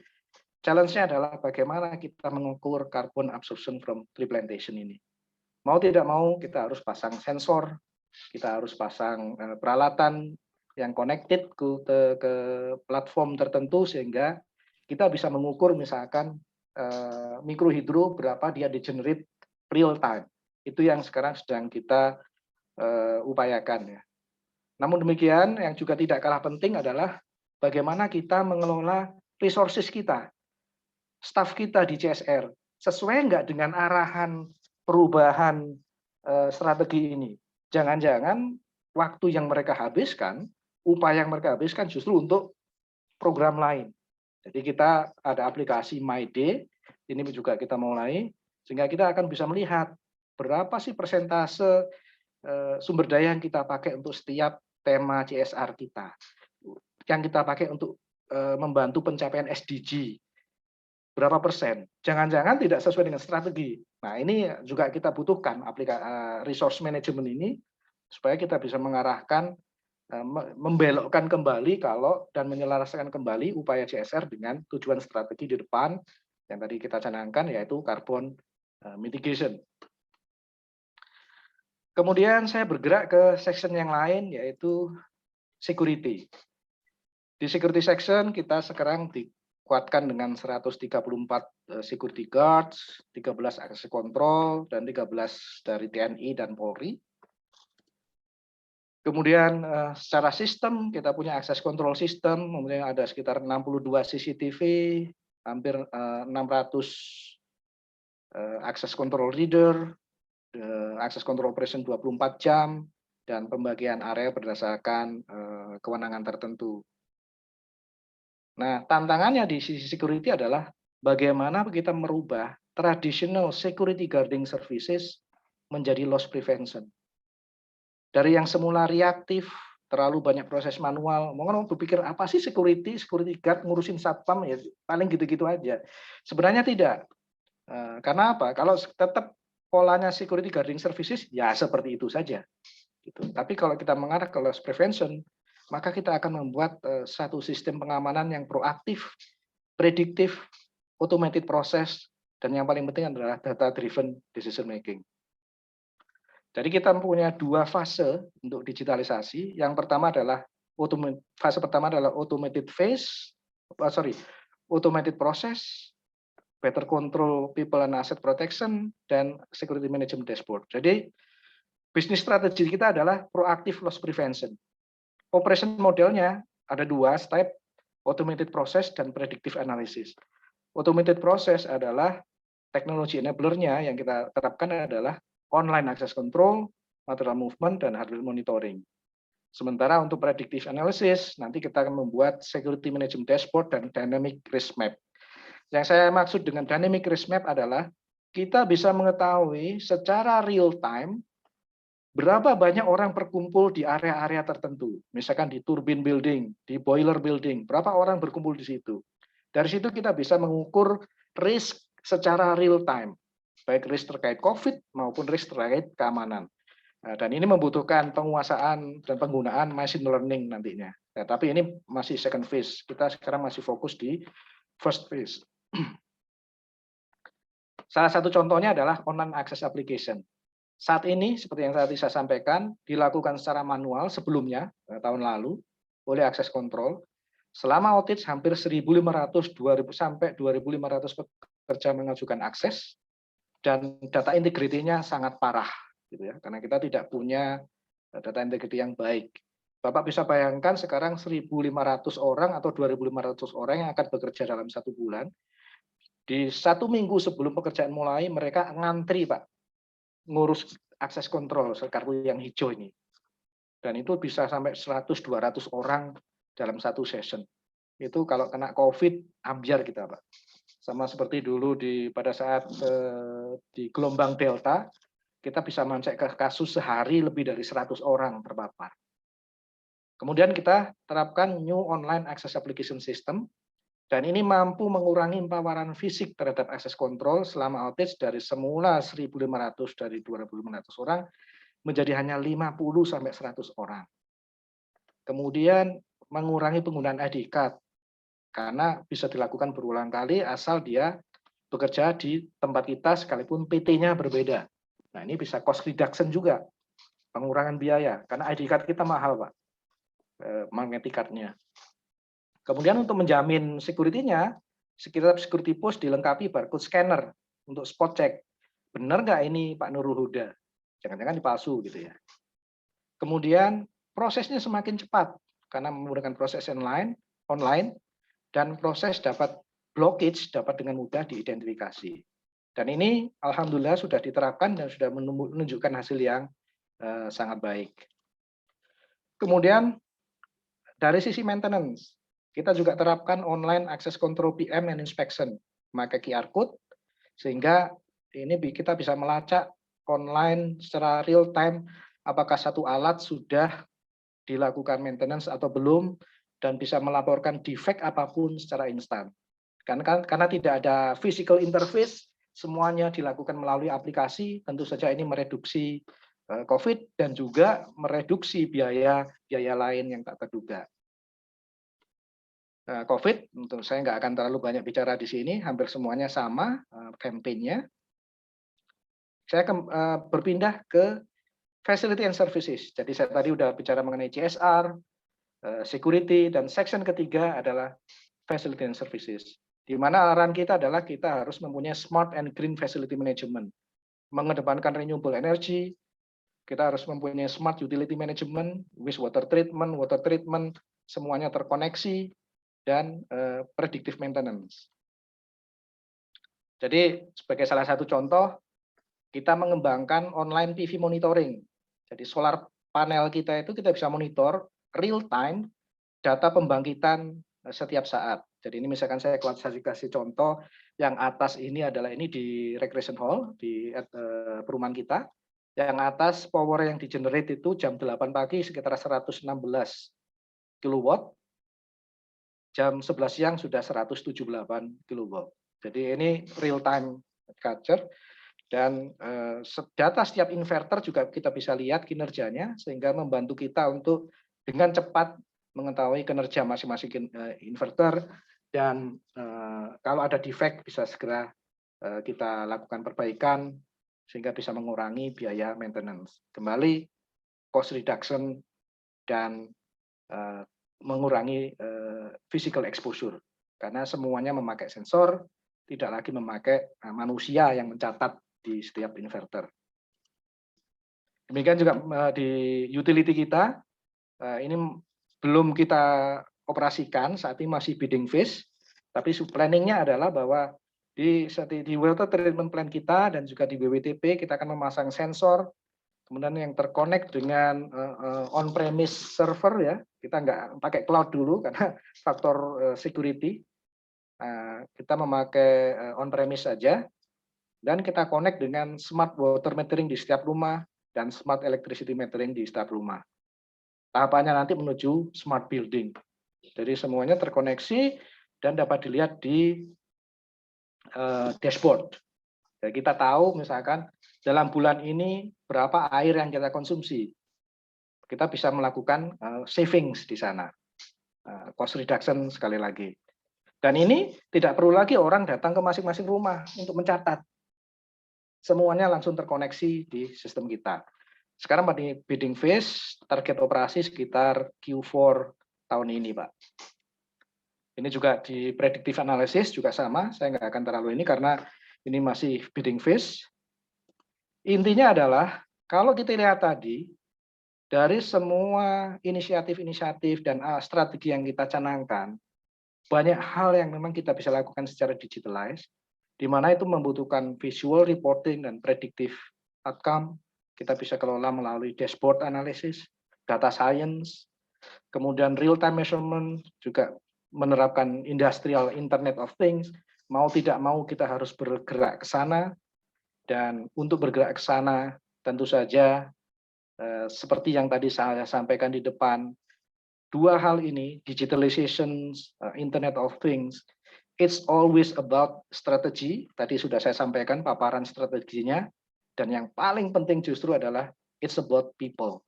F: challenge-nya adalah bagaimana kita mengukur carbon absorption from tree plantation ini. Mau tidak mau kita harus pasang sensor, kita harus pasang peralatan yang connected ke platform tertentu sehingga kita bisa mengukur misalkan mikrohidro berapa dia di-generate real time. Itu yang sekarang sedang kita upayakan ya. Namun demikian yang juga tidak kalah penting adalah bagaimana kita mengelola resources kita, staf kita di CSR, sesuai nggak dengan arahan perubahan strategi ini. Jangan-jangan waktu yang mereka habiskan, upaya yang mereka habiskan justru untuk program lain. Jadi kita ada aplikasi MyDay, ini juga kita mulai, sehingga kita akan bisa melihat berapa sih persentase sumber daya yang kita pakai untuk setiap tema CSR kita, yang kita pakai untuk membantu pencapaian SDG. Berapa persen? Jangan-jangan tidak sesuai dengan strategi. Nah, ini juga kita butuhkan resource management ini supaya kita bisa mengarahkan, membelokkan kembali dan menyelaraskan kembali upaya CSR dengan tujuan strategi di depan yang tadi kita canangkan, yaitu carbon mitigation. Kemudian saya bergerak ke section yang lain, yaitu security. Di security section kita sekarang kuatkan dengan 134 security guards, 13 access control, dan 13 dari TNI dan Polri. Kemudian secara sistem kita punya access control system, kemudian ada sekitar 62 CCTV, hampir 600 access control reader, access control operation 24 jam, dan pembagian area berdasarkan kewenangan tertentu. Nah, tantangannya di sisi security adalah bagaimana kita merubah traditional security guarding services menjadi loss prevention. Dari yang semula reaktif, terlalu banyak proses manual, mau berpikir apa sih security guard ngurusin satpam ya paling gitu-gitu aja. Sebenarnya tidak. Karena apa? Kalau tetap polanya security guarding services ya seperti itu saja. Gitu. Tapi kalau kita mengarah ke loss prevention, maka kita akan membuat satu sistem pengamanan yang proaktif, prediktif, automated process, dan yang paling penting adalah data-driven decision making. Jadi kita mempunyai dua fase untuk digitalisasi. Yang pertama adalah automated process, better control people and asset protection, dan security management dashboard. Jadi bisnis strategi kita adalah proactive loss prevention. Operation modelnya ada dua step, automated process dan predictive analysis. Automated process adalah teknologi enabler-nya yang kita terapkan adalah online access control, material movement, dan hardware monitoring. Sementara untuk predictive analysis, nanti kita akan membuat security management dashboard dan dynamic risk map. Yang saya maksud dengan dynamic risk map adalah kita bisa mengetahui secara real time berapa banyak orang berkumpul di area-area tertentu, misalkan di turbine building, di boiler building, berapa orang berkumpul di situ. Dari situ kita bisa mengukur risk secara real time, baik risk terkait COVID maupun risk terkait keamanan. Dan ini membutuhkan penguasaan dan penggunaan machine learning nantinya. Ya, tapi ini masih second phase, kita sekarang masih fokus di first phase. Salah satu contohnya adalah online access application. Saat ini, seperti yang tadi saya sampaikan, dilakukan secara manual sebelumnya, tahun lalu, oleh access control. Selama audit, hampir 1.500 sampai 2.500 pekerja mengajukan akses, dan data integrity-nya sangat parah. gitu ya, karena kita tidak punya data integrity yang baik. Bapak bisa bayangkan sekarang 1.500 orang atau 2.500 orang yang akan bekerja dalam 1 bulan. Di 1 minggu sebelum pekerjaan mulai, mereka ngantri, Pak, ngurus akses kontrol kartu yang hijau ini. Dan itu bisa sampai 100-200 orang dalam 1 session. Itu kalau kena COVID, ambyar kita, Pak. Sama seperti dulu pada saat di gelombang Delta, kita bisa mencek kasus sehari lebih dari 100 orang terpapar. Kemudian kita terapkan New Online Access Application System, dan ini mampu mengurangi paparan fisik terhadap akses kontrol selama outage dari semula 1.500 dari 2.500 orang menjadi hanya 50-100 orang. Kemudian mengurangi penggunaan ID card, karena bisa dilakukan berulang kali asal dia bekerja di tempat kita sekalipun PT-nya berbeda. Nah, ini bisa cost reduction juga, pengurangan biaya, karena ID card kita mahal, Pak, magnetic card-nya. Kemudian untuk menjamin security-nya, setiap security post dilengkapi barcode scanner untuk spot check. Benar nggak ini Pak Nurul Huda? Jangan-jangan dipalsu gitu ya. Kemudian prosesnya semakin cepat karena menggunakan proses online, dan proses blockage dapat dengan mudah diidentifikasi. Dan ini alhamdulillah sudah diterapkan dan sudah menunjukkan hasil yang sangat baik. Kemudian dari sisi maintenance, kita juga terapkan online access control PM and inspection, memakai QR code, sehingga ini kita bisa melacak online secara real time apakah satu alat sudah dilakukan maintenance atau belum, dan bisa melaporkan defect apapun secara instan. Karena tidak ada physical interface, semuanya dilakukan melalui aplikasi, tentu saja ini mereduksi COVID dan juga mereduksi biaya lain yang tak terduga. COVID, untuk saya nggak akan terlalu banyak bicara di sini, hampir semuanya sama campaign-nya. Saya akan berpindah ke facility and services. Jadi saya tadi udah bicara mengenai CSR, security, dan section ketiga adalah facility and services. Di mana arahan kita adalah kita harus mempunyai smart and green facility management, mengedepankan renewable energy. Kita harus mempunyai smart utility management, wastewater treatment, water treatment, semuanya terkoneksi, dan predictive maintenance. Jadi sebagai salah satu contoh, kita mengembangkan online PV monitoring. Jadi solar panel kita itu kita bisa monitor real time data pembangkitan setiap saat. Jadi ini misalkan saya kasih contoh, yang atas ini adalah ini di Recreation Hall, di perumahan kita. Yang atas power yang di-generate itu jam 8 pagi sekitar 116 kW, jam 11 siang sudah 178 kW. Jadi ini real time capture, dan data setiap inverter juga kita bisa lihat kinerjanya, sehingga membantu kita untuk dengan cepat mengetahui kinerja masing-masing inverter, dan kalau ada defect bisa segera kita lakukan perbaikan sehingga bisa mengurangi biaya maintenance. Kembali cost reduction dan mengurangi physical exposure, karena semuanya memakai sensor, tidak lagi memakai manusia yang mencatat di setiap inverter. Demikian juga di utility kita, ini belum kita operasikan, saat ini masih bidding phase, tapi planning-nya adalah bahwa di water treatment plant kita dan juga di WWTP kita akan memasang sensor, kemudian yang terkonek dengan on-premise server ya, kita nggak pakai cloud dulu karena faktor security, kita memakai on-premise saja, dan kita connect dengan smart water metering di setiap rumah dan smart electricity metering di setiap rumah. Tahapannya nanti menuju smart building. Jadi semuanya terkoneksi dan dapat dilihat di dashboard. Jadi kita tahu misalkan dalam bulan ini berapa air yang kita konsumsi. Kita bisa melakukan savings di sana. Cost reduction sekali lagi. Dan ini tidak perlu lagi orang datang ke masing-masing rumah untuk mencatat. Semuanya langsung terkoneksi di sistem kita. Sekarang pada bidding phase, target operasi sekitar Q4 tahun ini, Pak. Ini juga di predictive analysis juga sama, saya nggak akan terlalu ini karena ini masih bidding phase. Intinya adalah kalau kita lihat tadi, dari semua inisiatif-inisiatif dan strategi yang kita canangkan, banyak hal yang memang kita bisa lakukan secara digitalized, di mana itu membutuhkan visual reporting dan predictive outcome. Kita bisa kelola melalui dashboard analysis, data science, kemudian real-time measurement, juga menerapkan industrial Internet of Things. Mau tidak mau kita harus bergerak ke sana, dan untuk bergerak ke sana tentu saja seperti yang tadi saya sampaikan di depan, dua hal ini, digitalization, Internet of Things, it's always about strategy. Tadi sudah saya sampaikan paparan strateginya, dan yang paling penting justru adalah it's about people.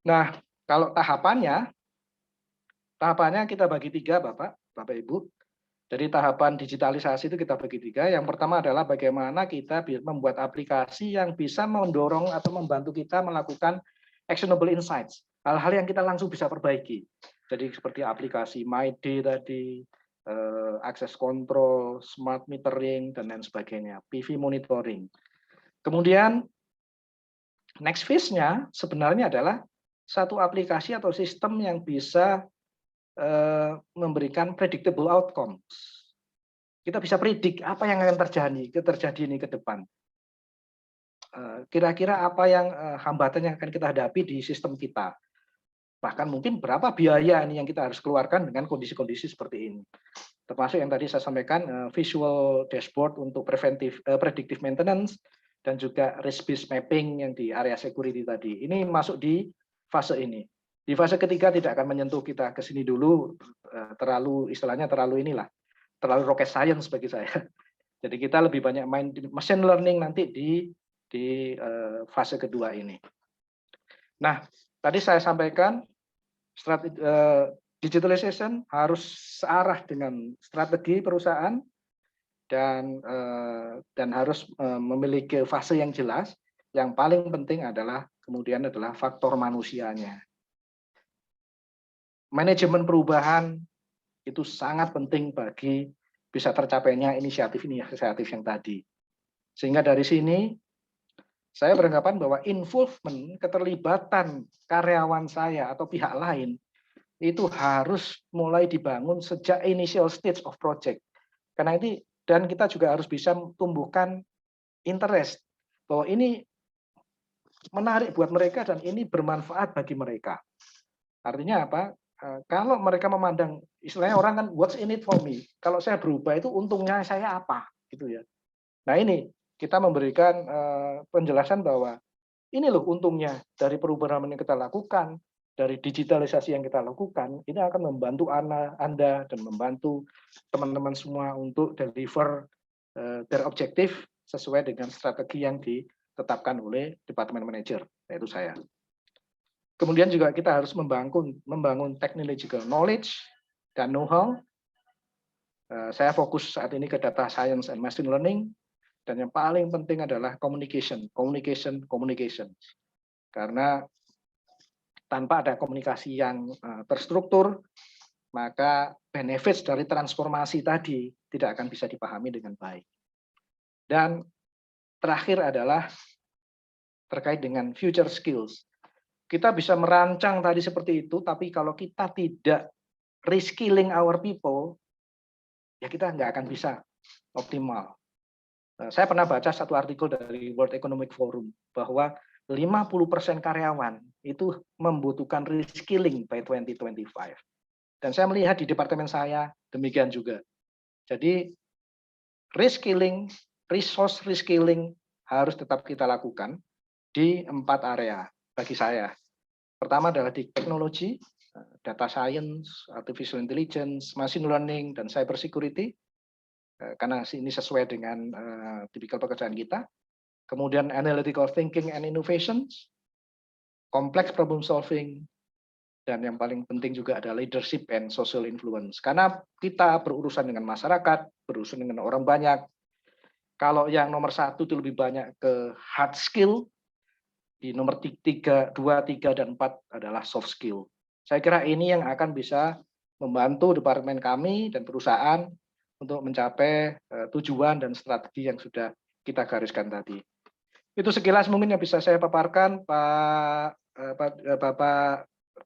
F: Nah, kalau tahapannya kita bagi tiga, Bapak Ibu. Jadi tahapan digitalisasi itu kita bagi tiga. Yang pertama adalah bagaimana kita membuat aplikasi yang bisa mendorong atau membantu kita melakukan actionable insights. Hal-hal yang kita langsung bisa perbaiki. Jadi seperti aplikasi MyD tadi, access control, smart metering, dan lain sebagainya, PV monitoring. Kemudian next phase-nya sebenarnya adalah satu aplikasi atau sistem yang bisa memberikan predictable outcomes. Kita bisa predik apa yang akan terjadi ini ke depan. Kira-kira apa yang hambatan yang akan kita hadapi di sistem kita. Bahkan mungkin berapa biaya ini yang kita harus keluarkan dengan kondisi-kondisi seperti ini. Termasuk yang tadi saya sampaikan, visual dashboard untuk predictive maintenance, dan juga risk-based mapping yang di area security tadi. Ini masuk di fase ini. Di fase ketiga tidak akan menyentuh kita ke sini dulu, terlalu rocket science bagi saya. Jadi kita lebih banyak main machine learning nanti di fase kedua ini. Nah, tadi saya sampaikan digitalization harus searah dengan strategi perusahaan dan harus memiliki fase yang jelas. Yang paling penting adalah faktor manusianya. Manajemen perubahan itu sangat penting bagi bisa tercapainya inisiatif yang tadi. Sehingga dari sini saya beranggapan bahwa involvement, keterlibatan karyawan saya atau pihak lain itu harus mulai dibangun sejak initial stage of project. Karena ini, dan kita juga harus bisa tumbuhkan interest bahwa ini menarik buat mereka dan ini bermanfaat bagi mereka. Artinya apa? Kalau mereka memandang, istilahnya orang kan what's in it for me. Kalau saya berubah itu untungnya saya apa, gitu ya. Nah ini kita memberikan penjelasan bahwa ini loh untungnya dari perubahan yang kita lakukan, dari digitalisasi yang kita lakukan, ini akan membantu Anda dan membantu teman-teman semua untuk deliver their objective sesuai dengan strategi yang ditetapkan oleh department manager, yaitu saya. Kemudian juga kita harus membangun technological knowledge dan know-how. Saya fokus saat ini ke data science and machine learning, dan yang paling penting adalah communication. Karena tanpa ada komunikasi yang terstruktur, maka benefits dari transformasi tadi tidak akan bisa dipahami dengan baik. Dan terakhir adalah terkait dengan future skills. Kita bisa merancang tadi seperti itu, tapi kalau kita tidak reskilling our people, ya kita nggak akan bisa optimal. Saya pernah baca satu artikel dari World Economic Forum bahwa 50% karyawan itu membutuhkan reskilling by 2025. Dan saya melihat di departemen saya demikian juga. Jadi reskilling, resource reskilling harus tetap kita lakukan di 4 area bagi saya. Pertama adalah di teknologi, data science, artificial intelligence, machine learning, dan cyber security. Karena ini sesuai dengan tipikal pekerjaan kita. Kemudian analytical thinking and innovations, complex problem solving, dan yang paling penting juga ada leadership and social influence. Karena kita berurusan dengan masyarakat, berurusan dengan orang banyak. Kalau yang nomor 1 itu lebih banyak ke hard skill, di nomor 2, 3, dan 4 adalah soft skill. Saya kira ini yang akan bisa membantu departemen kami dan perusahaan untuk mencapai tujuan dan strategi yang sudah kita gariskan tadi. Itu sekilas mungkin yang bisa saya paparkan,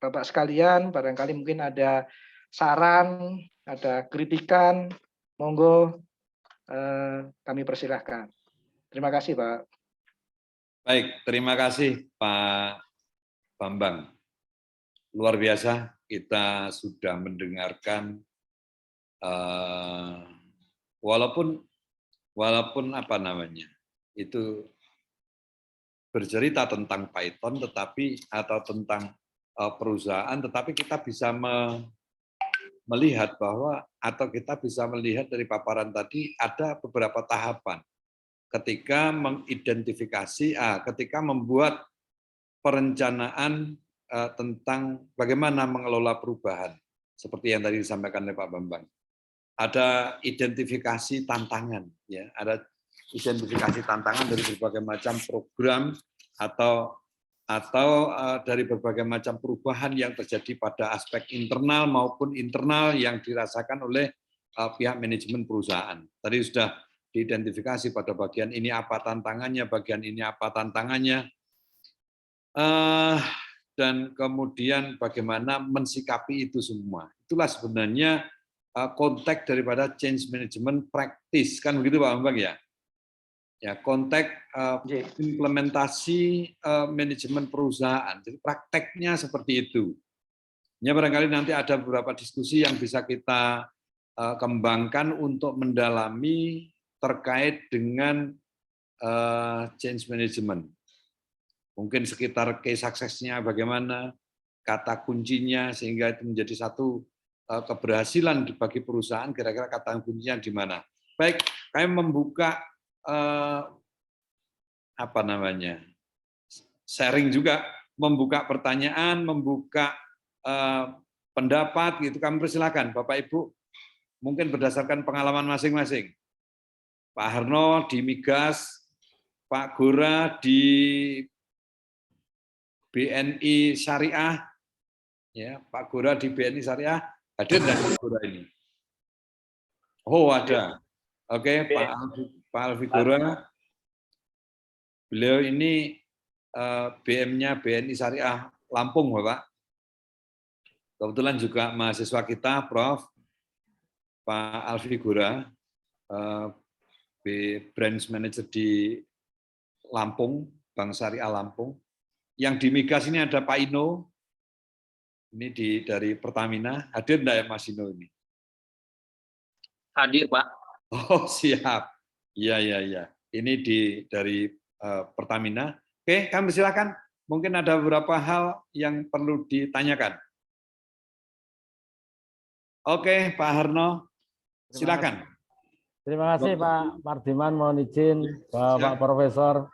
F: Bapak sekalian. Barangkali mungkin ada saran, ada kritikan, monggo kami persilahkan. Terima kasih, Pak.
C: Baik, terima kasih Pak Bambang. Luar biasa, kita sudah mendengarkan walaupun apa namanya itu bercerita tentang Python, tetapi atau tentang perusahaan, tetapi kita bisa melihat bahwa atau kita bisa melihat dari paparan tadi ada beberapa tahapan ketika mengidentifikasi, ketika membuat perencanaan tentang bagaimana mengelola perubahan, seperti yang tadi disampaikan oleh Pak Bambang. Ada identifikasi tantangan, ya, ada identifikasi tantangan dari berbagai macam program atau dari berbagai macam perubahan yang terjadi pada aspek internal maupun internal yang dirasakan oleh pihak manajemen perusahaan. Tadi sudah diidentifikasi pada bagian ini apa tantangannya, bagian ini apa tantangannya, dan kemudian bagaimana mensikapi itu semua. Itulah sebenarnya konteks daripada change management practice, kan begitu Pak Bambang ya? Ya, konteks implementasi manajemen perusahaan. Jadi prakteknya seperti itu. Ya, barangkali nanti ada beberapa diskusi yang bisa kita kembangkan untuk mendalami terkait dengan change management. Mungkin sekitar case success-nya bagaimana, kata kuncinya, sehingga itu menjadi satu keberhasilan bagi perusahaan, kira-kira kata kuncinya di mana. Baik, kami membuka apa namanya, sharing juga, membuka pertanyaan, membuka pendapat, gitu. Kami persilakan Bapak Ibu, mungkin berdasarkan pengalaman masing-masing. Pak Harno di Migas, Pak Gora di BNI Syariah, ya, Pak Gora di BNI Syariah, hadir dan Pak Gora ini. Oh, ada. Oke, Pak Alfi Gora, beliau ini BM-nya BNI Syariah Lampung, Bapak. Kebetulan juga mahasiswa kita, Prof. Pak Alfi Gora, Branch Manager di Lampung, Bank Syariah Lampung. Yang di Migas ini ada Pak Ino, ini dari Pertamina. Hadir enggak ya Mas Ino ini?
G: Hadir, Pak.
C: Oh, siap. Iya. Ini dari Pertamina. Oke, kami silakan. Mungkin ada beberapa hal yang perlu ditanyakan. Oke, Pak Harno, silakan.
B: Terima kasih Pak Mardiman, mohon izin Bapak Profesor,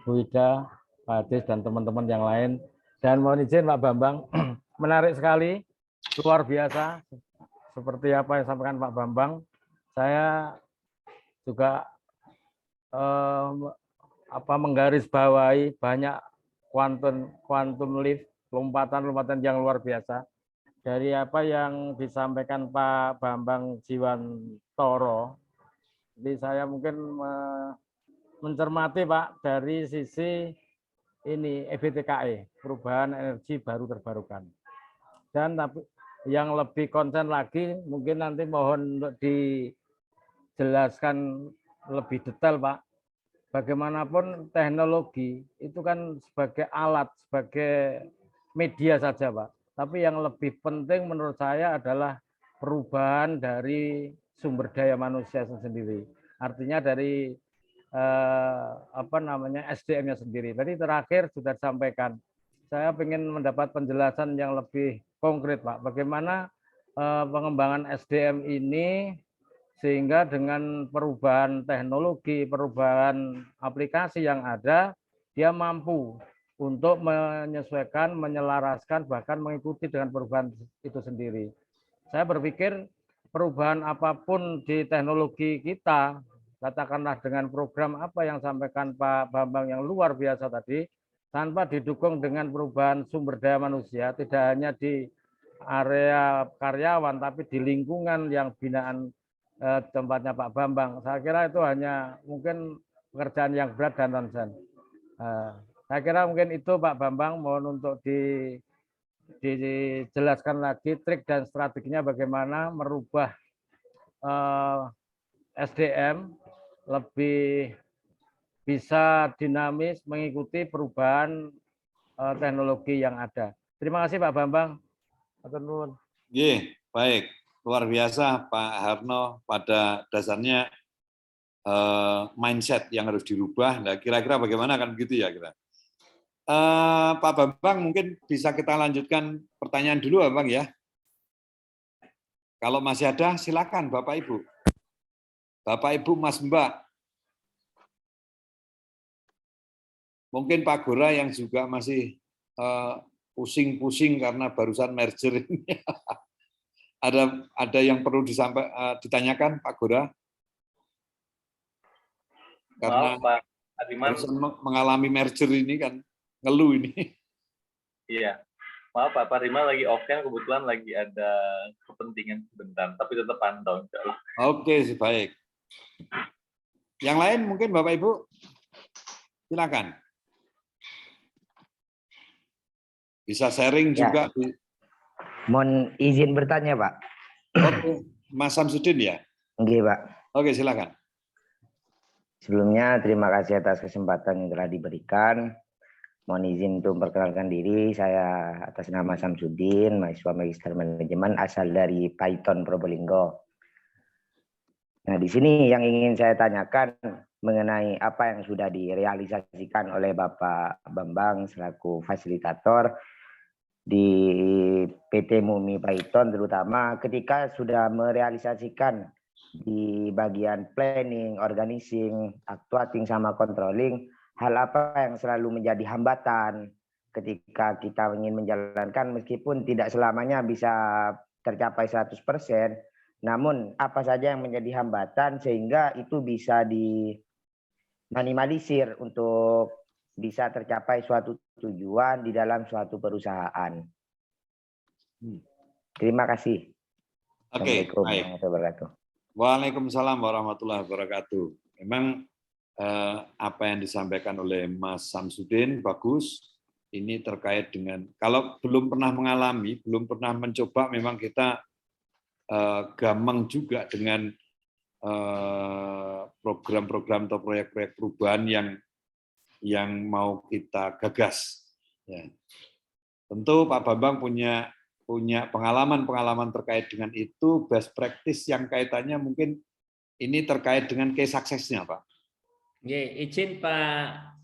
B: Bu Ida, Pak Adis, dan teman-teman yang lain. Dan mohon izin Pak Bambang, menarik sekali, luar biasa, seperti apa yang disampaikan Pak Bambang. Saya juga menggarisbawahi banyak quantum leap, lompatan yang luar biasa. Dari apa yang disampaikan Pak Bambang Jiwantoro, jadi saya mungkin mencermati Pak dari sisi ini EBTKE, perubahan energi baru terbarukan. Dan tapi yang lebih konsen lagi mungkin nanti mohon untuk dijelaskan lebih detail Pak. Bagaimanapun teknologi itu kan sebagai alat, sebagai media saja Pak. Tapi yang lebih penting menurut saya adalah perubahan dari sumber daya manusia sendiri. Artinya dari SDM-nya sendiri. Tadi terakhir sudah disampaikan. Saya ingin mendapat penjelasan yang lebih konkret, Pak. Bagaimana pengembangan SDM ini sehingga dengan perubahan teknologi, perubahan aplikasi yang ada, dia mampu untuk menyesuaikan, menyelaraskan, bahkan mengikuti dengan perubahan itu sendiri. Saya berpikir perubahan apapun di teknologi kita, katakanlah dengan program apa yang sampaikan Pak Bambang yang luar biasa tadi, tanpa didukung dengan perubahan sumber daya manusia, tidak hanya di area karyawan, tapi di lingkungan yang binaan tempatnya Pak Bambang. Saya kira itu hanya mungkin pekerjaan yang berat dan nonsen. Saya kira mungkin itu Pak Bambang, mohon untuk dijelaskan lagi trik dan strateginya bagaimana merubah SDM lebih bisa dinamis mengikuti perubahan teknologi yang ada. Terima kasih Pak Bambang.
C: Baik, luar biasa Pak Harno. Pada dasarnya mindset yang harus dirubah. Nah, kira-kira bagaimana kan begitu ya kira. Pak Bambang mungkin bisa kita lanjutkan pertanyaan dulu Bang ya. Kalau masih ada silakan Bapak Ibu. Bapak Ibu Mas Mbak. Mungkin Pak Gora yang juga masih pusing-pusing karena barusan merger ini. Ada yang perlu ditanyakan Pak Gora? Karena
E: Maaf, Pak Adiman.
C: Mengalami merger ini kan ngeluh ini.
E: Iya. Maaf Pak Parima lagi off-cam, kebetulan lagi ada kepentingan sebentar, tapi tetap pantau.
C: Oke, baik. Yang lain mungkin Bapak Ibu, silakan. Bisa sharing
G: ya.
C: juga.
G: Mohon izin bertanya Pak.
C: Oke, Mas Samsudin ya?
G: Oke Pak.
C: Oke, silakan.
G: Sebelumnya terima kasih atas kesempatan yang telah diberikan. Mohon izin untuk memperkenalkan diri. Saya atas nama Samsudin, mahasiswa Magister Manajemen asal dari Python Probolinggo. Nah, di sini yang ingin saya tanyakan mengenai apa yang sudah direalisasikan oleh Bapak Bambang selaku fasilitator di PT Mumi Python, terutama ketika sudah merealisasikan di bagian planning, organizing, actuating, sama controlling, hal apa yang selalu menjadi hambatan ketika kita ingin menjalankan meskipun tidak selamanya bisa tercapai 100%, namun apa saja yang menjadi hambatan sehingga itu bisa diminimalisir untuk bisa tercapai suatu tujuan di dalam suatu perusahaan. Terima kasih.
C: Oke,
G: Assalamualaikum
C: baik.
G: warahmatullahi wabarakatuh.
C: Waalaikumsalam warahmatullahi wabarakatuh. Memang apa yang disampaikan oleh Mas Samsudin bagus. Ini terkait dengan kalau belum pernah mengalami, belum pernah mencoba, memang kita gampang juga dengan program-program atau proyek-proyek perubahan yang mau kita gagas. Ya. Tentu Pak Bambang punya pengalaman terkait dengan itu, best practice yang kaitannya mungkin ini terkait dengan case suksesnya, Pak.
D: Izin Pak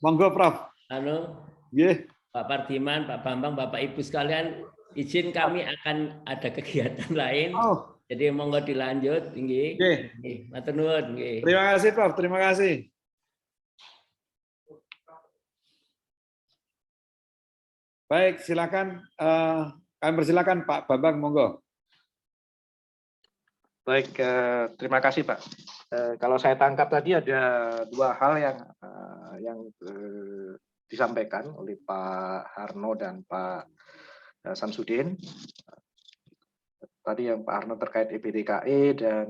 C: Monggo Prof.
D: Pak Pardiman, Pak Bambang, Bapak Ibu sekalian, izin kami akan ada kegiatan lain. Jadi monggo dilanjut. Matur nuwun.
C: Terima kasih Prof. Terima kasih. Baik, silakan. Kami persilakan Pak Bambang, monggo.
F: Baik, terima kasih Pak. Kalau saya tangkap tadi ada dua hal yang disampaikan oleh Pak Harno dan Pak Samsudin. Tadi yang Pak Harno terkait EBTKE dan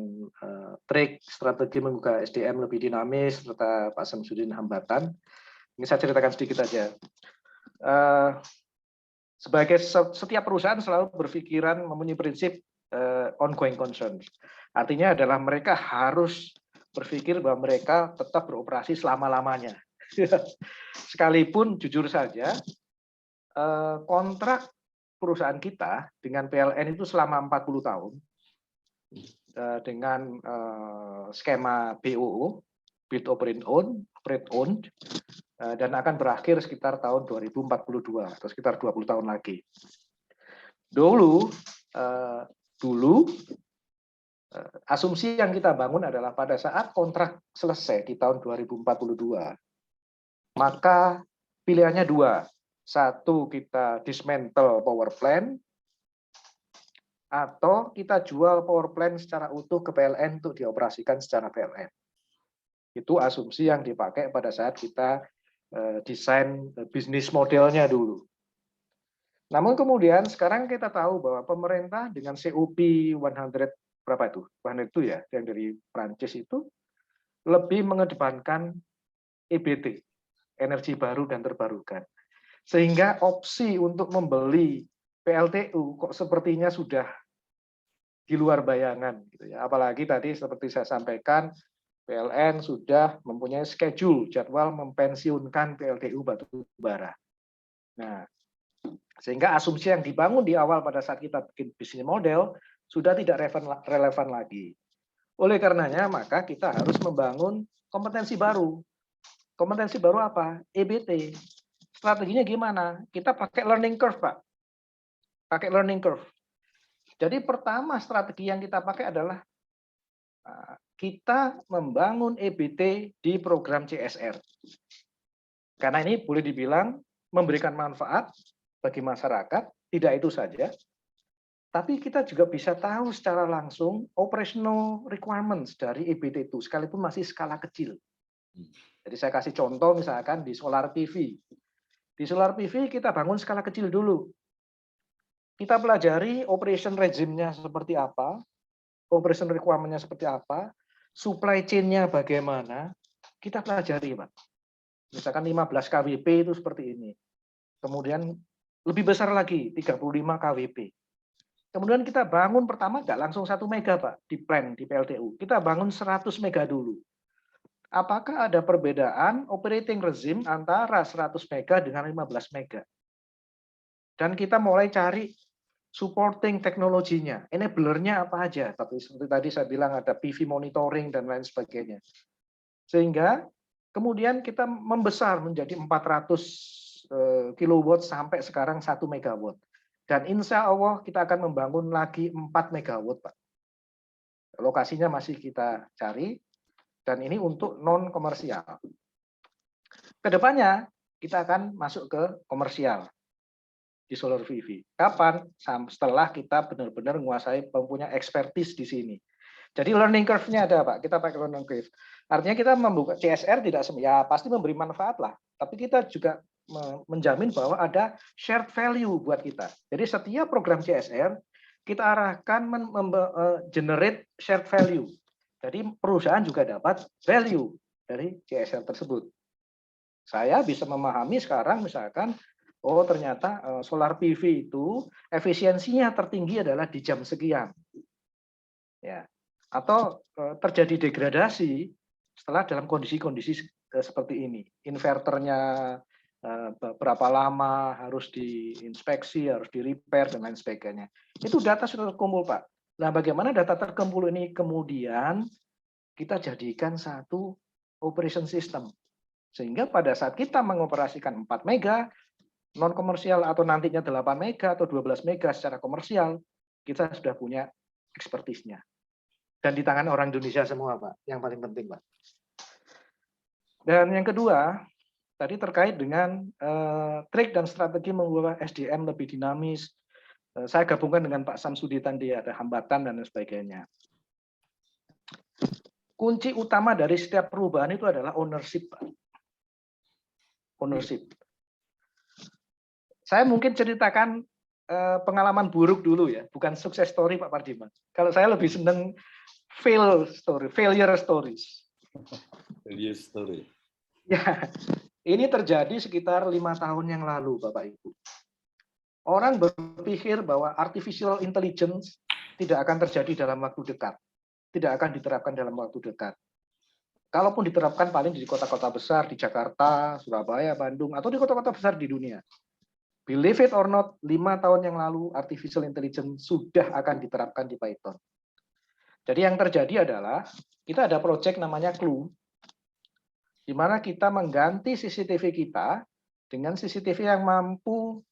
F: trik strategi menggugah SDM lebih dinamis, serta Pak Samsudin hambatan. Ini saya ceritakan sedikit saja. Sebagai setiap perusahaan selalu berpikiran mempunyai prinsip ongoing concern. Artinya adalah mereka harus berpikir bahwa mereka tetap beroperasi selama-lamanya. Sekalipun jujur saja, kontrak perusahaan kita dengan PLN itu selama 40 tahun dengan skema BOO, Build Operate Own, dan akan berakhir sekitar tahun 2042 atau sekitar 20 tahun lagi. Dulu asumsi yang kita bangun adalah pada saat kontrak selesai di tahun 2042, maka pilihannya dua. Satu, kita dismantle power plant, atau kita jual power plant secara utuh ke PLN untuk dioperasikan secara PLN. Itu asumsi yang dipakai pada saat kita desain bisnis modelnya dulu. Namun kemudian sekarang kita tahu bahwa pemerintah dengan COP 100 berapa itu? 100 itu ya, yang dari Prancis itu lebih mengedepankan EBT. energi baru dan terbarukan. Sehingga opsi untuk membeli PLTU kok sepertinya sudah di luar bayangan. Gitu ya. Apalagi tadi seperti saya sampaikan, PLN sudah mempunyai schedule, jadwal mempensiunkan PLTU batu bara. Nah, sehingga asumsi yang dibangun di awal pada saat kita bikin bisnis model sudah tidak relevan lagi. Oleh karenanya, maka kita harus membangun kompetensi baru. Kompetensi baru apa? EBT. Strateginya gimana? Kita pakai learning curve, Pak. Pakai learning curve. Jadi pertama strategi yang kita pakai adalah kita membangun EBT di program CSR. Karena ini boleh dibilang memberikan manfaat bagi masyarakat, tidak itu saja, tapi kita juga bisa tahu secara langsung operational requirements dari EBT itu, sekalipun masih skala kecil. Jadi saya kasih contoh misalkan di solar PV. Di solar PV kita bangun skala kecil dulu. Kita pelajari operation regime-nya seperti apa, operation requirement-nya seperti apa, supply chain-nya bagaimana, kita pelajari, Pak. Misalkan 15 kWp itu seperti ini. Kemudian lebih besar lagi, 35 kWp. Kemudian kita bangun pertama nggak langsung 1 mega, Pak, di plan, di PLTU. Kita bangun 100 mega dulu. Apakah ada perbedaan operating regime antara 100 mega dengan 15 mega? Dan kita mulai cari supporting teknologinya, enabler-nya apa aja. Tapi seperti tadi saya bilang ada PV monitoring dan lain sebagainya. Sehingga kemudian kita membesar menjadi 400 kilowatt sampai sekarang 1 megawatt. Dan insya Allah kita akan membangun lagi 4 megawatt, Pak. Lokasinya masih kita cari, dan ini untuk non komersial. Kedepannya kita akan masuk ke komersial di solar PV. Kapan? Setelah kita benar-benar menguasai, mempunyai expertise di sini. Jadi learning curve-nya ada, Pak. Kita pakai learning curve. Artinya kita membuka CSR tidak ya pasti memberi manfaat lah. Tapi kita juga menjamin bahwa ada shared value buat kita. Jadi setiap program CSR kita arahkan generate shared value. Jadi perusahaan juga dapat value dari CSR tersebut. Saya bisa memahami sekarang misalkan, oh ternyata solar PV itu efisiensinya tertinggi adalah di jam sekian. Ya. Atau terjadi degradasi setelah dalam kondisi-kondisi seperti ini. Inverternya berapa lama harus diinspeksi, harus di-repair, dan lain sebagainya. Itu data sudah terkumpul, Pak. Nah, bagaimana data terkumpul ini kemudian kita jadikan satu operation system. Sehingga pada saat kita mengoperasikan 4 mega, non-komersial atau nantinya 8 mega atau 12 mega secara komersial, kita sudah punya ekspertisnya. Dan di tangan orang Indonesia semua, Pak. Yang paling penting, Pak. Dan yang kedua, tadi terkait dengan trik dan strategi mengubah SDM lebih dinamis. Saya gabungkan dengan Pak Samsudi tadi, ada hambatan dan sebagainya. Kunci utama dari setiap perubahan itu adalah ownership, Pak. Ownership. Saya mungkin ceritakan pengalaman buruk dulu ya, bukan sukses story Pak Pardiman. Kalau saya lebih senang failure stories.
C: Failure story.
F: Ya, ini terjadi sekitar 5 tahun yang lalu, Bapak Ibu. Orang berpikir bahwa artificial intelligence tidak akan terjadi dalam waktu dekat, tidak akan diterapkan dalam waktu dekat. Kalaupun diterapkan paling di kota-kota besar, di Jakarta, Surabaya, Bandung, atau di kota-kota besar di dunia. Believe it or not, 5 tahun yang lalu artificial intelligence sudah akan diterapkan di Python. Jadi yang terjadi adalah kita ada proyek namanya Clue, di mana kita mengganti CCTV kita dengan CCTV yang mampu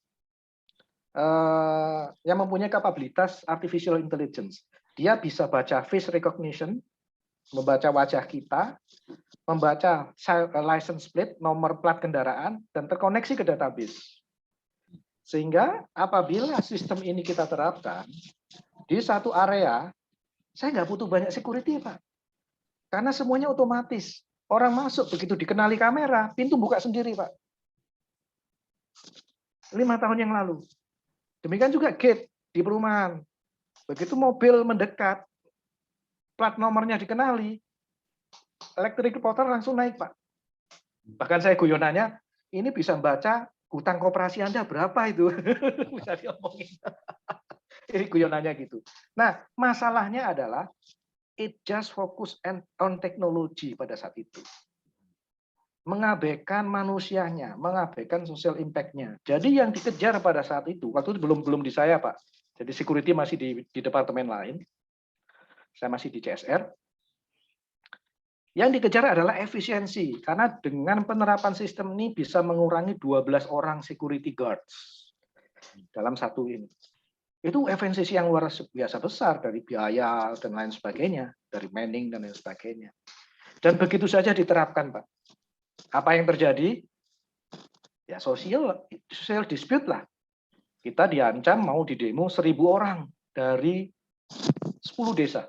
F: yang mempunyai kapabilitas artificial intelligence. Dia bisa baca face recognition, membaca wajah kita, membaca license plate, nomor plat kendaraan, dan terkoneksi ke database. Sehingga apabila sistem ini kita terapkan di satu area, saya nggak butuh banyak security, Pak. Karena semuanya otomatis. Orang masuk, begitu dikenali kamera, pintu buka sendiri, Pak. 5 tahun yang lalu. Demikian juga gate di perumahan. Begitu mobil mendekat, plat nomornya dikenali, electric reporter langsung naik, Pak. Bahkan saya guyonannya, ini bisa baca hutang koperasi Anda berapa itu? Bisa diomongin. Ini guyonannya gitu. Nah, masalahnya adalah it just focus on teknologi pada saat itu. Mengabaikan manusianya, mengabaikan social impact-nya. Jadi yang dikejar pada saat itu, waktu itu belum di saya, Pak. Jadi security masih di departemen lain. Saya masih di CSR. Yang dikejar adalah efisiensi, karena dengan penerapan sistem ini bisa mengurangi 12 orang security guards dalam satu ini. Itu efisiensi yang luar biasa besar dari biaya dan lain sebagainya, dari manning dan lain sebagainya. Dan begitu saja diterapkan, Pak. Apa yang terjadi? Ya social dispute lah. Kita diancam mau didemo 1.000 orang dari 10 desa.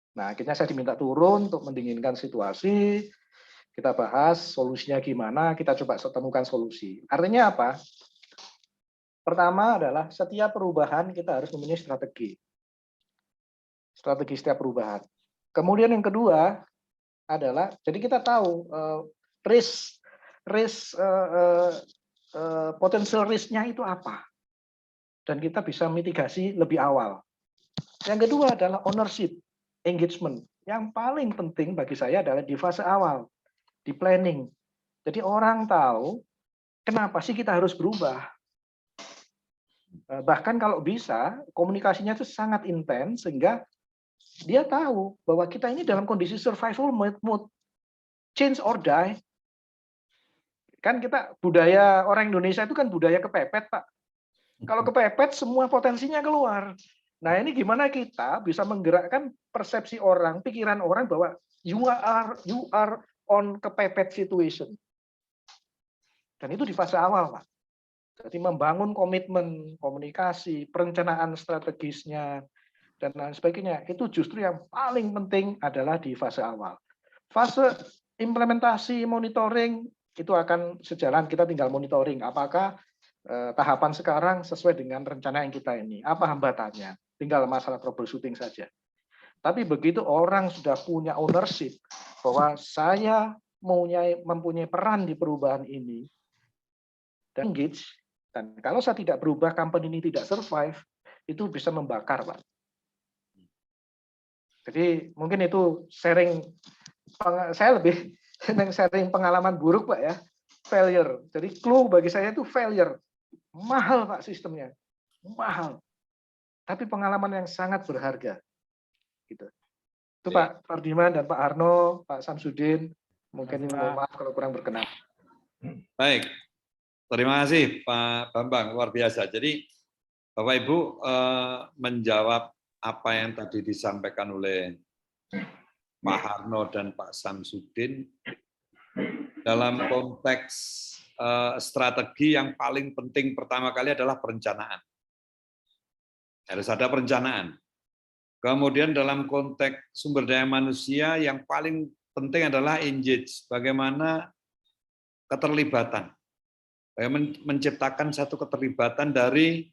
F: Nah, akhirnya saya diminta turun untuk mendinginkan situasi. Kita bahas solusinya gimana, kita coba temukan solusi. Artinya apa? Pertama adalah setiap perubahan kita harus mempunyai strategi. Strategi setiap perubahan. Kemudian yang kedua adalah, jadi kita tahu potensial risk-nya itu apa. Dan kita bisa mitigasi lebih awal. Yang kedua adalah ownership, engagement. Yang paling penting bagi saya adalah di fase awal, di planning. Jadi orang tahu kenapa sih kita harus berubah. Bahkan kalau bisa, komunikasinya itu sangat intens sehingga dia tahu bahwa kita ini dalam kondisi survival mode, change or die. Kan kita budaya orang Indonesia itu kan budaya kepepet, Pak. Kalau kepepet semua potensinya keluar. Nah, ini gimana kita bisa menggerakkan persepsi orang, pikiran orang bahwa you are on kepepet situation. Dan itu di fase awal, Pak. Jadi membangun komitmen, komunikasi, perencanaan strategisnya, dan lain sebagainya. Itu justru yang paling penting adalah di fase awal. Fase implementasi, monitoring, itu akan sejalan, kita tinggal monitoring. Apakah tahapan sekarang sesuai dengan rencana yang kita ini? Apa hambatannya? Tinggal masalah troubleshooting saja. Tapi begitu orang sudah punya ownership, bahwa saya mempunyai peran di perubahan ini, dan engage, dan kalau saya tidak berubah, company ini tidak survive, itu bisa membakar, Pak. Jadi mungkin itu sharing, saya lebih senang sharing pengalaman buruk, Pak ya, failure. Jadi clue bagi saya itu failure, mahal Pak sistemnya, mahal. Tapi pengalaman yang sangat berharga. Gitu. Itu Pak Fardiman dan Pak Arno, Pak Samsudin, mungkin mohon maaf kalau kurang berkenan.
C: Baik. Terima kasih Pak Bambang, luar biasa. Jadi Bapak Ibu menjawab apa yang tadi disampaikan oleh Pak Harno dan Pak Samsudin dalam konteks strategi yang paling penting pertama kali adalah perencanaan. Harus ada perencanaan. Kemudian dalam konteks sumber daya manusia yang paling penting adalah engage, bagaimana keterlibatan. Menciptakan satu keterlibatan dari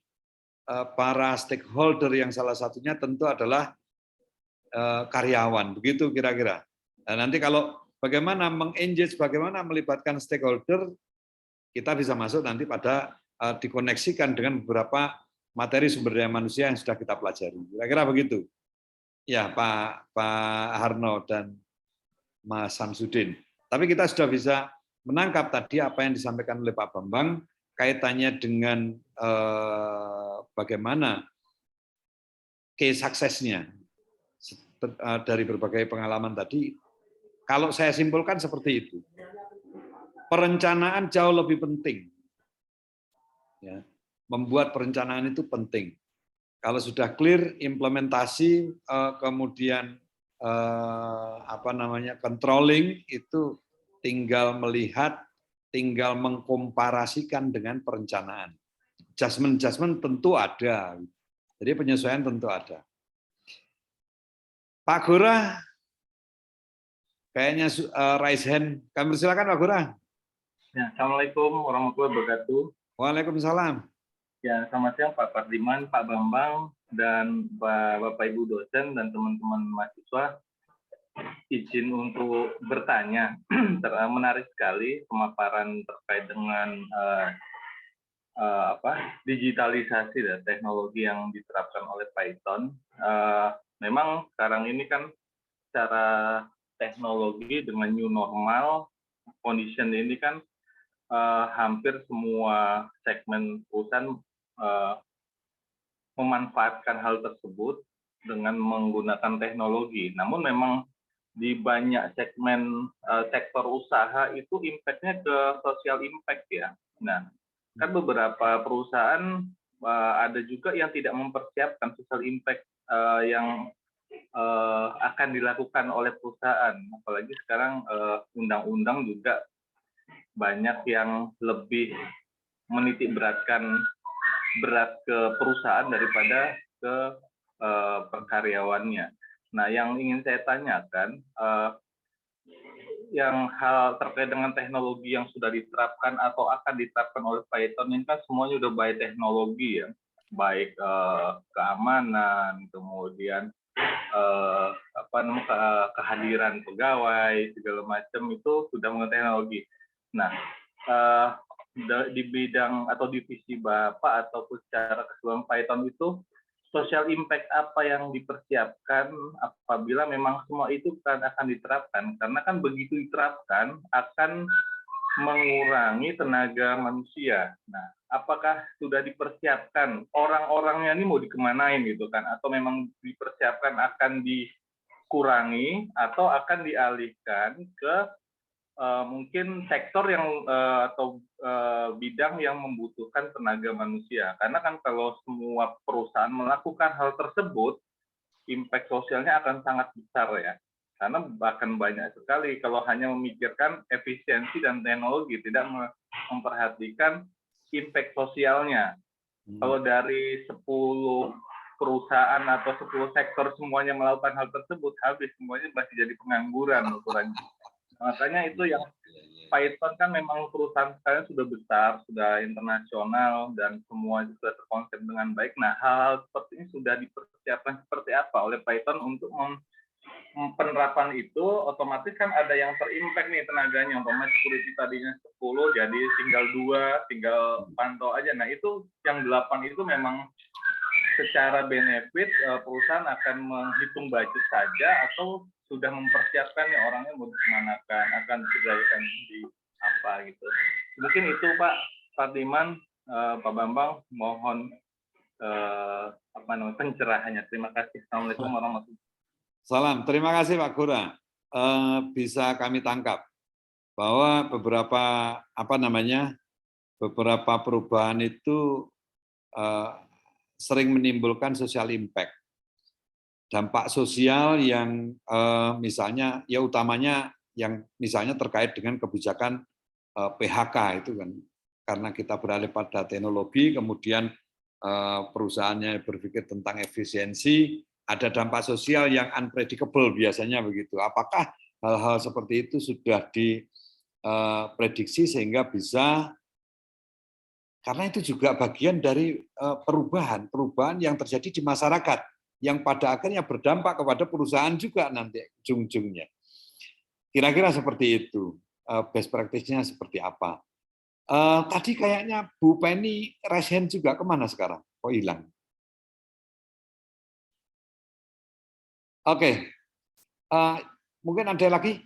C: para stakeholder yang salah satunya tentu adalah karyawan, begitu kira-kira. Nah, nanti kalau bagaimana mengengage, bagaimana melibatkan stakeholder, kita bisa masuk nanti pada dikoneksikan dengan beberapa materi sumber daya manusia yang sudah kita pelajari. Kira-kira begitu. Ya, Pak Harno dan Mas Samsudin. Tapi kita sudah bisa menangkap tadi apa yang disampaikan oleh Pak Bambang kaitannya dengan bagaimana case suksesnya dari berbagai pengalaman tadi. Kalau saya simpulkan seperti itu, perencanaan jauh lebih penting. Ya, membuat perencanaan itu penting. Kalau sudah clear implementasi, kemudian controlling itu tinggal melihat, tinggal mengkomparasikan dengan perencanaan. Adjustment tentu ada. Jadi penyesuaian tentu ada. Pak Gora, kayaknya raise hand. Kami persilakan Pak Gora.
H: Ya, Assalamualaikum warahmatullahi wabarakatuh.
C: Waalaikumsalam.
H: Ya, selamat siang Pak Fardiman, Pak Bambang, dan Bapak Ibu dosen dan teman-teman mahasiswa. izin untuk bertanya. Menarik sekali pemaparan terkait dengan digitalisasi dan teknologi yang diterapkan oleh Python. Memang sekarang ini kan secara teknologi dengan new normal condition ini kan hampir semua segmen perusahaan memanfaatkan hal tersebut dengan menggunakan teknologi. Namun memang di banyak segmen sektor usaha itu impact-nya ke social impact ya. Nah, kan beberapa perusahaan ada juga yang tidak mempersiapkan social impact yang akan dilakukan oleh perusahaan. Apalagi sekarang undang-undang juga banyak yang lebih menitik beratkan berat ke perusahaan daripada ke karyawannya. Nah, yang ingin saya tanyakan, yang hal terkait dengan teknologi yang sudah diterapkan atau akan diterapkan oleh Python ini kan semuanya udah baik teknologi ya, baik keamanan, kemudian kehadiran pegawai segala macam itu sudah menggunakan teknologi. Nah, di bidang atau divisi Bapak ataupun secara keseluruhan Python itu social impact apa yang dipersiapkan apabila memang semua itu kan akan diterapkan, karena kan begitu diterapkan akan mengurangi tenaga manusia. Nah, apakah sudah dipersiapkan orang-orangnya ini mau dikemanain gitu kan, atau memang dipersiapkan akan dikurangi atau akan dialihkan ke mungkin sektor yang atau bidang yang membutuhkan tenaga manusia. Karena kan kalau semua perusahaan melakukan hal tersebut, impact sosialnya akan sangat besar ya. Karena bahkan banyak sekali kalau hanya memikirkan efisiensi dan teknologi, tidak memperhatikan impact sosialnya. Kalau dari 10 perusahaan atau 10 sektor semuanya melakukan hal tersebut, habis semuanya masih jadi pengangguran ukurannya. Makanya itu yang Python kan memang perusahaan sekarang sudah besar, sudah internasional, dan semua sudah terkonsep dengan baik. Nah, hal seperti ini sudah dipersiapkan seperti apa oleh Python untuk penerapan itu, otomatis kan ada yang terimpact nih tenaganya, umpamanya security tadinya 10, jadi tinggal 2, tinggal pantau aja. Nah, itu yang 8 itu memang secara benefit perusahaan akan menghitung budget saja atau sudah mempersiapkan ya orangnya mau dimanakan, akan dikerjakan di apa gitu. Mungkin itu Pak Pardiman, Pak Bambang, mohon pencerahannya. Terima kasih. Assalamualaikum warahmatullahi wabarakatuh.
C: Salam, terima kasih Pak Gura. Bisa kami tangkap bahwa beberapa perubahan itu sering menimbulkan social impact. Dampak sosial yang misalnya ya utamanya yang misalnya terkait dengan kebijakan PHK itu kan, karena kita beralih pada teknologi, kemudian perusahaannya berpikir tentang efisiensi, ada dampak sosial yang unpredictable biasanya begitu. Apakah hal-hal seperti itu sudah diprediksi sehingga bisa, karena itu juga bagian dari perubahan yang terjadi di masyarakat, yang pada akhirnya berdampak kepada perusahaan juga nanti ujung-ujungnya. Kira-kira seperti itu, best practice-nya seperti apa. Tadi kayaknya Bu Penny raise hand juga, kemana sekarang? Kok hilang? Oke, mungkin ada lagi?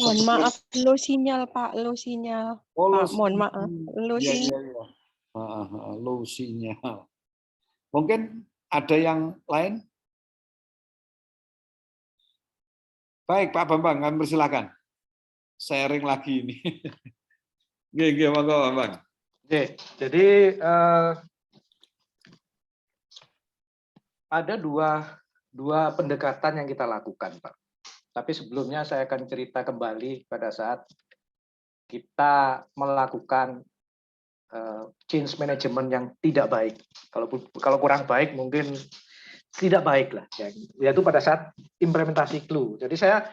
I: Mohon maaf, low sinyal Pak, low sinyal.
C: Oh,
I: Pak, mohon maaf, low sinyal.
C: Low sinyal. Mungkin ada yang lain? Baik, Pak Bambang, kami persilakan. Sharing lagi ini. Oke, monggo Bambang.
F: Oke, jadi ada dua pendekatan yang kita lakukan, Pak. Tapi sebelumnya saya akan cerita kembali pada saat kita melakukan change management yang tidak baik. Kalau kurang baik mungkin tidak baik lah, ya. Yaitu pada saat implementasi Clue. Jadi saya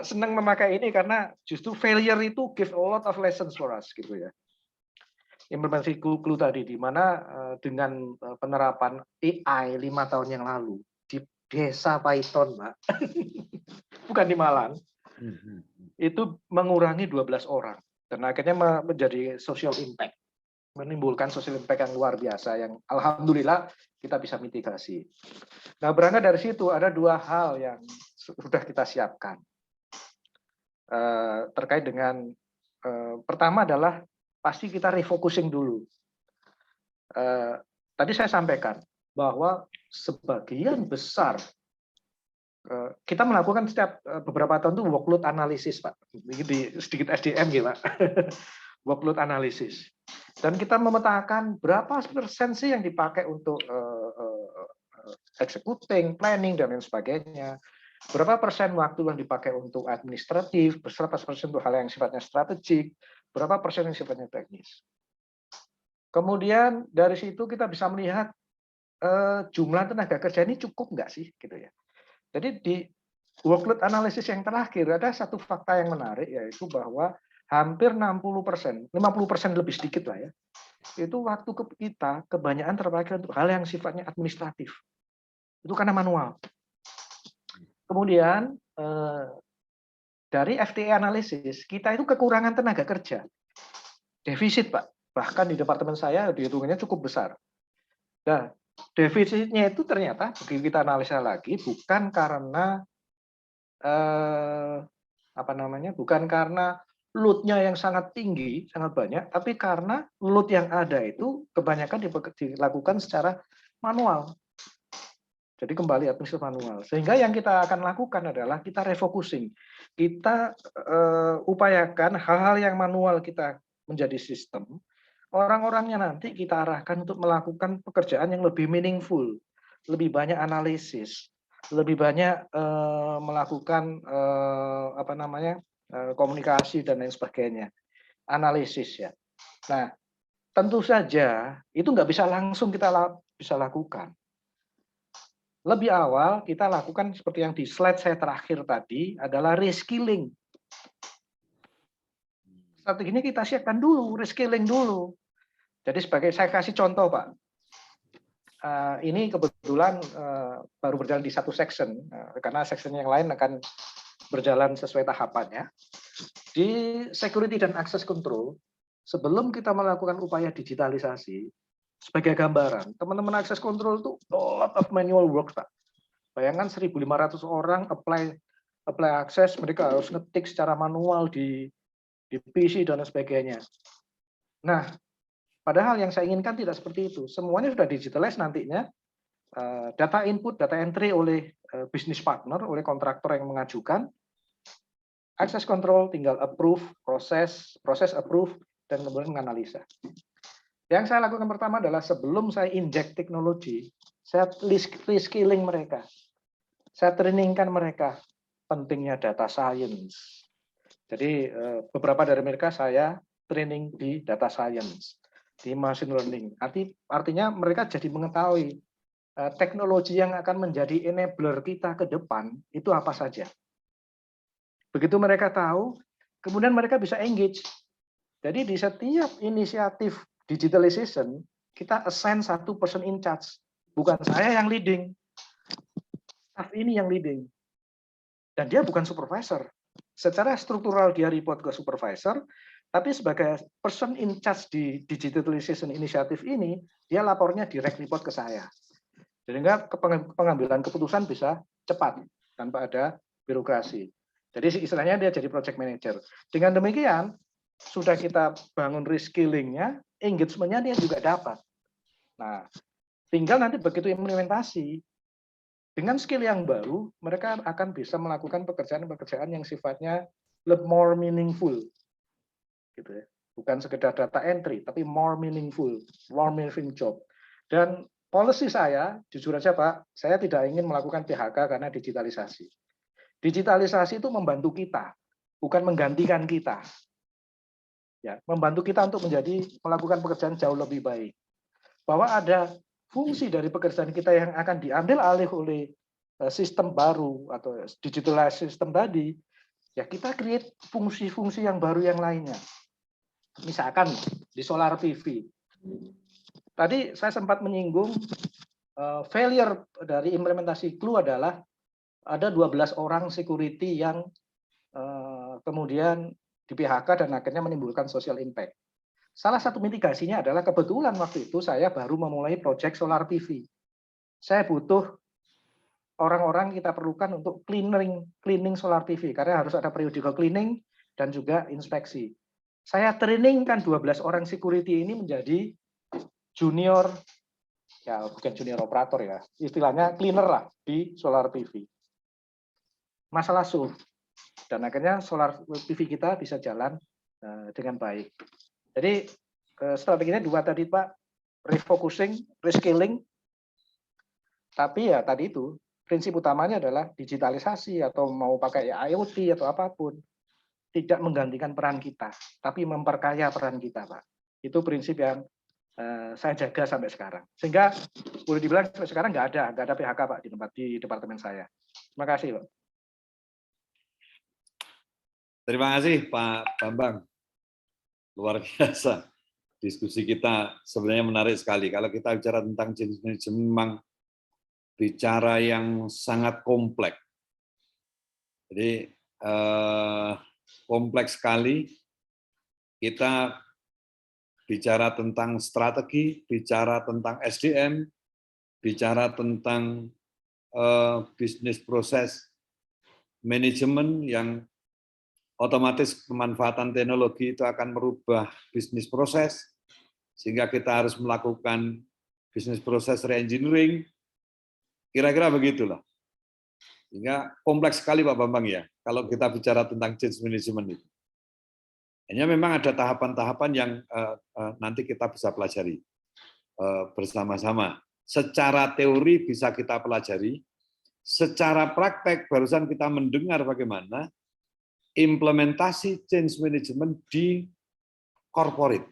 F: senang memakai ini karena justru failure itu give a lot of lessons for us gitu ya. Implementasi Clue tadi, di mana dengan penerapan AI 5 tahun yang lalu, desa Python, Pak. Bukan di Malang. Itu mengurangi 12 orang. Dan akhirnya menjadi social impact. Menimbulkan social impact yang luar biasa, yang alhamdulillah kita bisa mitigasi. Nah, berangkat dari situ ada 2 hal yang sudah kita siapkan. Terkait dengan, pertama adalah pasti kita refocusing dulu. Tadi saya sampaikan bahwa sebagian besar kita melakukan setiap beberapa tahun itu workload analisis, Pak. Di sedikit SDM gitu, Pak. Workload analisis. Dan kita memetakan berapa persen sih yang dipakai untuk executing, planning, dan lain sebagainya. Berapa persen waktu yang dipakai untuk administratif, berapa persen untuk hal yang sifatnya strategik, berapa persen yang sifatnya teknis. Kemudian dari situ kita bisa melihat jumlah tenaga kerja ini cukup nggak sih, gitu ya. Jadi di workload analysis yang terakhir ada satu fakta yang menarik, yaitu bahwa hampir 60%, 50% lebih sedikit lah ya, itu waktu kita kebanyakan terpakai untuk hal yang sifatnya administratif. Itu karena manual. Kemudian dari FTE analisis, kita itu kekurangan tenaga kerja. Defisit, Pak. Bahkan di departemen saya dihitungannya cukup besar. Nah, defisitnya itu ternyata begitu kita analisa lagi bukan karena bukan karena load-nya yang sangat tinggi, sangat banyak, tapi karena load yang ada itu kebanyakan dilakukan secara manual. Jadi kembali administrasi manual. Sehingga yang kita akan lakukan adalah kita refocusing. Kita upayakan hal-hal yang manual kita menjadi sistem. Orang-orangnya nanti kita arahkan untuk melakukan pekerjaan yang lebih meaningful, lebih banyak analisis, lebih banyak melakukan komunikasi dan lain sebagainya, analisis ya. Nah, tentu saja itu nggak bisa langsung kita bisa lakukan. Lebih awal kita lakukan seperti yang di slide saya terakhir tadi adalah reskilling. Strateginya kita siapkan dulu, reskilling dulu. Jadi sebagai saya kasih contoh, Pak. Ini kebetulan baru berjalan di satu section, karena section yang lain akan berjalan sesuai tahapannya. Di security dan access control, sebelum kita melakukan upaya digitalisasi, sebagai gambaran, teman-teman access control itu a lot of manual work, Pak. Bayangkan 1.500 orang apply akses, mereka harus ngetik secara manual di PC dan sebagainya. Nah, padahal yang saya inginkan tidak seperti itu. Semuanya sudah digitalize nantinya. Data input, data entry oleh business partner, oleh kontraktor yang mengajukan. Access control tinggal approve, proses approve, dan kemudian menganalisa. Yang saya lakukan pertama adalah sebelum saya inject teknologi, saya reskilling mereka. Saya trainingkan mereka pentingnya data science. Jadi beberapa dari mereka saya training di data science, di machine learning. Artinya mereka jadi mengetahui teknologi yang akan menjadi enabler kita ke depan itu apa saja. Begitu mereka tahu, kemudian mereka bisa engage. Jadi di setiap inisiatif digitalization, kita assign satu person in charge. Bukan saya yang leading, staff ini yang leading. Dan dia bukan supervisor. Secara struktural dia report ke supervisor, tapi sebagai person in charge di digitalization inisiatif ini, dia lapornya direct report ke saya. Sehingga pengambilan keputusan bisa cepat, tanpa ada birokrasi. Jadi istilahnya dia jadi project manager. Dengan demikian, sudah kita bangun reskillingnya, engagement-nya dia juga dapat. Nah, tinggal nanti begitu implementasi, dengan skill yang baru, mereka akan bisa melakukan pekerjaan-pekerjaan yang sifatnya lebih more meaningful. Gitu ya. Bukan sekedar data entry, tapi more meaningful job. Dan policy saya, jujur aja Pak, saya tidak ingin melakukan PHK karena digitalisasi. Digitalisasi itu membantu kita, bukan menggantikan kita. Ya, membantu kita untuk melakukan pekerjaan jauh lebih baik. Bahwa ada fungsi dari pekerjaan kita yang akan diambil alih oleh sistem baru atau digitalized system tadi, ya kita create fungsi-fungsi yang baru yang lainnya. Misalkan di solar PV. Tadi saya sempat menyinggung failure dari implementasi Clue adalah ada 12 orang security yang kemudian di PHK dan akhirnya menimbulkan social impact. Salah satu mitigasinya adalah kebetulan waktu itu saya baru memulai project solar PV. Saya butuh orang-orang kita perlukan untuk cleaning solar PV karena harus ada periodical cleaning dan juga inspeksi. Saya trainingkan 12 orang security ini menjadi junior, ya bukan junior operator ya, istilahnya cleaner lah di solar PV. Masalah SUV. Dan akhirnya solar PV kita bisa jalan dengan baik. Jadi strateginya dua tadi Pak, refocusing, rescaling. Tapi ya tadi itu, prinsip utamanya adalah digitalisasi atau mau pakai IoT atau apapun. Tidak menggantikan peran kita, tapi memperkaya peran kita Pak. Itu prinsip yang saya jaga sampai sekarang. Sehingga boleh dibilang sampai sekarang nggak ada PHK Pak di departemen saya. Terima kasih Pak.
C: Terima kasih Pak Bambang. Luar biasa. Diskusi kita sebenarnya menarik sekali. Kalau kita bicara tentang change management, memang bicara yang sangat kompleks. Jadi kompleks sekali. Kita bicara tentang strategi, bicara tentang SDM, bicara tentang bisnis proses manajemen yang otomatis pemanfaatan teknologi itu akan merubah bisnis proses, sehingga kita harus melakukan bisnis proses reengineering, kira-kira begitulah. Sehingga kompleks sekali Pak Bambang ya, kalau kita bicara tentang change management itu. Hanya memang ada tahapan-tahapan yang nanti kita bisa pelajari bersama-sama. Secara teori bisa kita pelajari, secara praktek barusan kita mendengar bagaimana implementasi change management di corporate.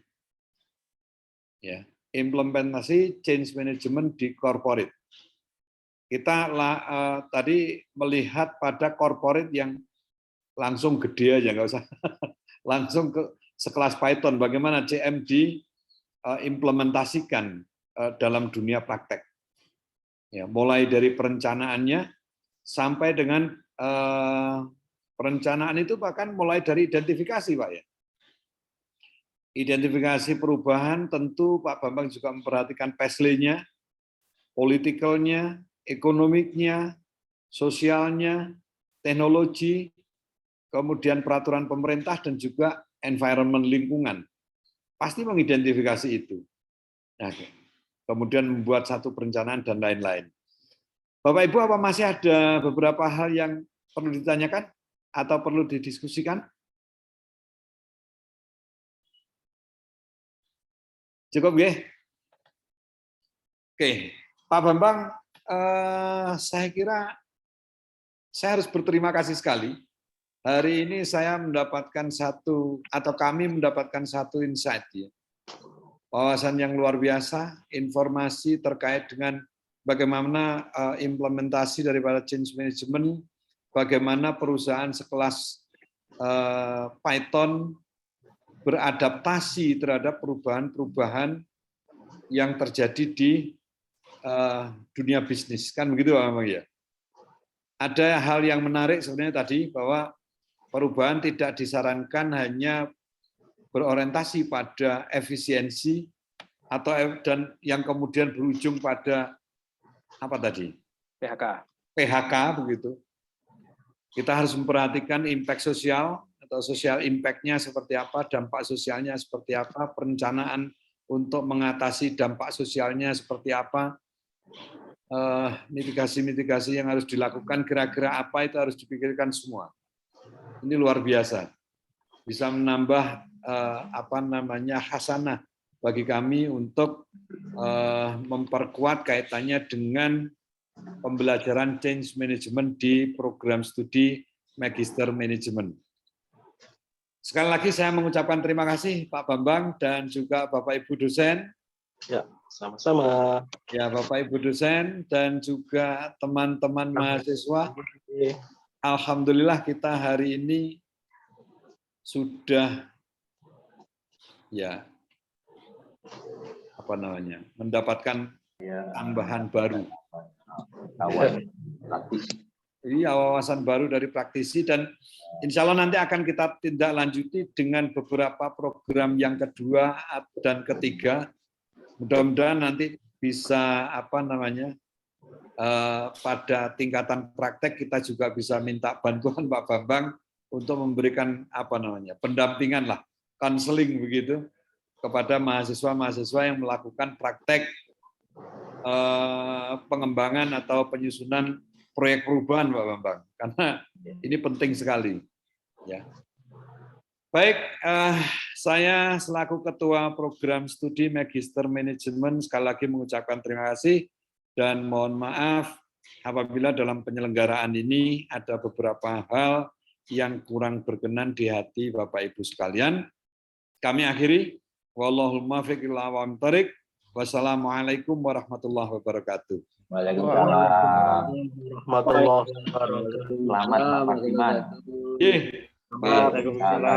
C: Ya, implementasi change management di corporate. Kita tadi melihat pada corporate yang langsung gede aja, nggak usah langsung ke sekelas Python, bagaimana CM diimplementasikan dalam dunia praktek. Ya, mulai dari perencanaannya sampai dengan perencanaan itu bahkan mulai dari identifikasi, Pak ya. Identifikasi perubahan tentu Pak Bambang juga memperhatikan PESLE-nya, politikalnya, ekonomiknya, sosialnya, teknologi, kemudian peraturan pemerintah dan juga environment lingkungan. Pasti mengidentifikasi itu. Nah, kemudian membuat satu perencanaan dan lain-lain. Bapak Ibu, apa masih ada beberapa hal yang perlu ditanyakan atau perlu didiskusikan? Cukup ya? Oke, Pak Bambang, saya kira saya harus berterima kasih sekali. Hari ini saya mendapatkan kami mendapatkan satu insight ya. Wawasan yang luar biasa, informasi terkait dengan bagaimana implementasi daripada change management, bagaimana perusahaan sekelas Python beradaptasi terhadap perubahan-perubahan yang terjadi di dunia bisnis, kan begitu Pak Bambang ya. Ada hal yang menarik sebenarnya tadi bahwa perubahan tidak disarankan hanya berorientasi pada efisiensi dan yang kemudian berujung pada apa tadi? PHK begitu. Kita harus memperhatikan impact sosial atau social impact-nya seperti apa, dampak sosialnya seperti apa, perencanaan untuk mengatasi dampak sosialnya seperti apa, mitigasi-mitigasi yang harus dilakukan, kira-kira apa itu harus dipikirkan semua. Ini luar biasa, bisa menambah hasanah bagi kami untuk memperkuat kaitannya dengan pembelajaran change management di program studi Magister Management. Sekali lagi saya mengucapkan terima kasih Pak Bambang dan juga Bapak Ibu dosen.
A: Ya, sama-sama.
C: Ya, Bapak Ibu dosen dan juga teman-teman mahasiswa. Alhamdulillah kita hari ini sudah mendapatkan tambahan baru.
J: Praktisi.
C: Iya, wawasan baru dari praktisi, dan insya Allah nanti akan kita tindak lanjuti dengan beberapa program yang kedua dan ketiga. Mudah-mudahan nanti bisa pada tingkatan praktek kita juga bisa minta bantuan Pak Bambang untuk memberikan pendampingan lah, konseling begitu kepada mahasiswa-mahasiswa yang melakukan praktek pengembangan atau penyusunan proyek perubahan Pak Bambang, karena ini penting sekali. Ya. Baik, saya selaku Ketua Program Studi Magister Manajemen sekali lagi mengucapkan terima kasih dan mohon maaf apabila dalam penyelenggaraan ini ada beberapa hal yang kurang berkenan di hati Bapak Ibu sekalian. Kami akhiri. Wallahul muwaffiq ila aqwamit thoriq. Wassalamualaikum warahmatullahi wabarakatuh.
J: Waalaikumsalam.
A: Warahmatullahi wabarakatuh.
J: Selamat Pak Mardiman.
C: Waalaikumsalam.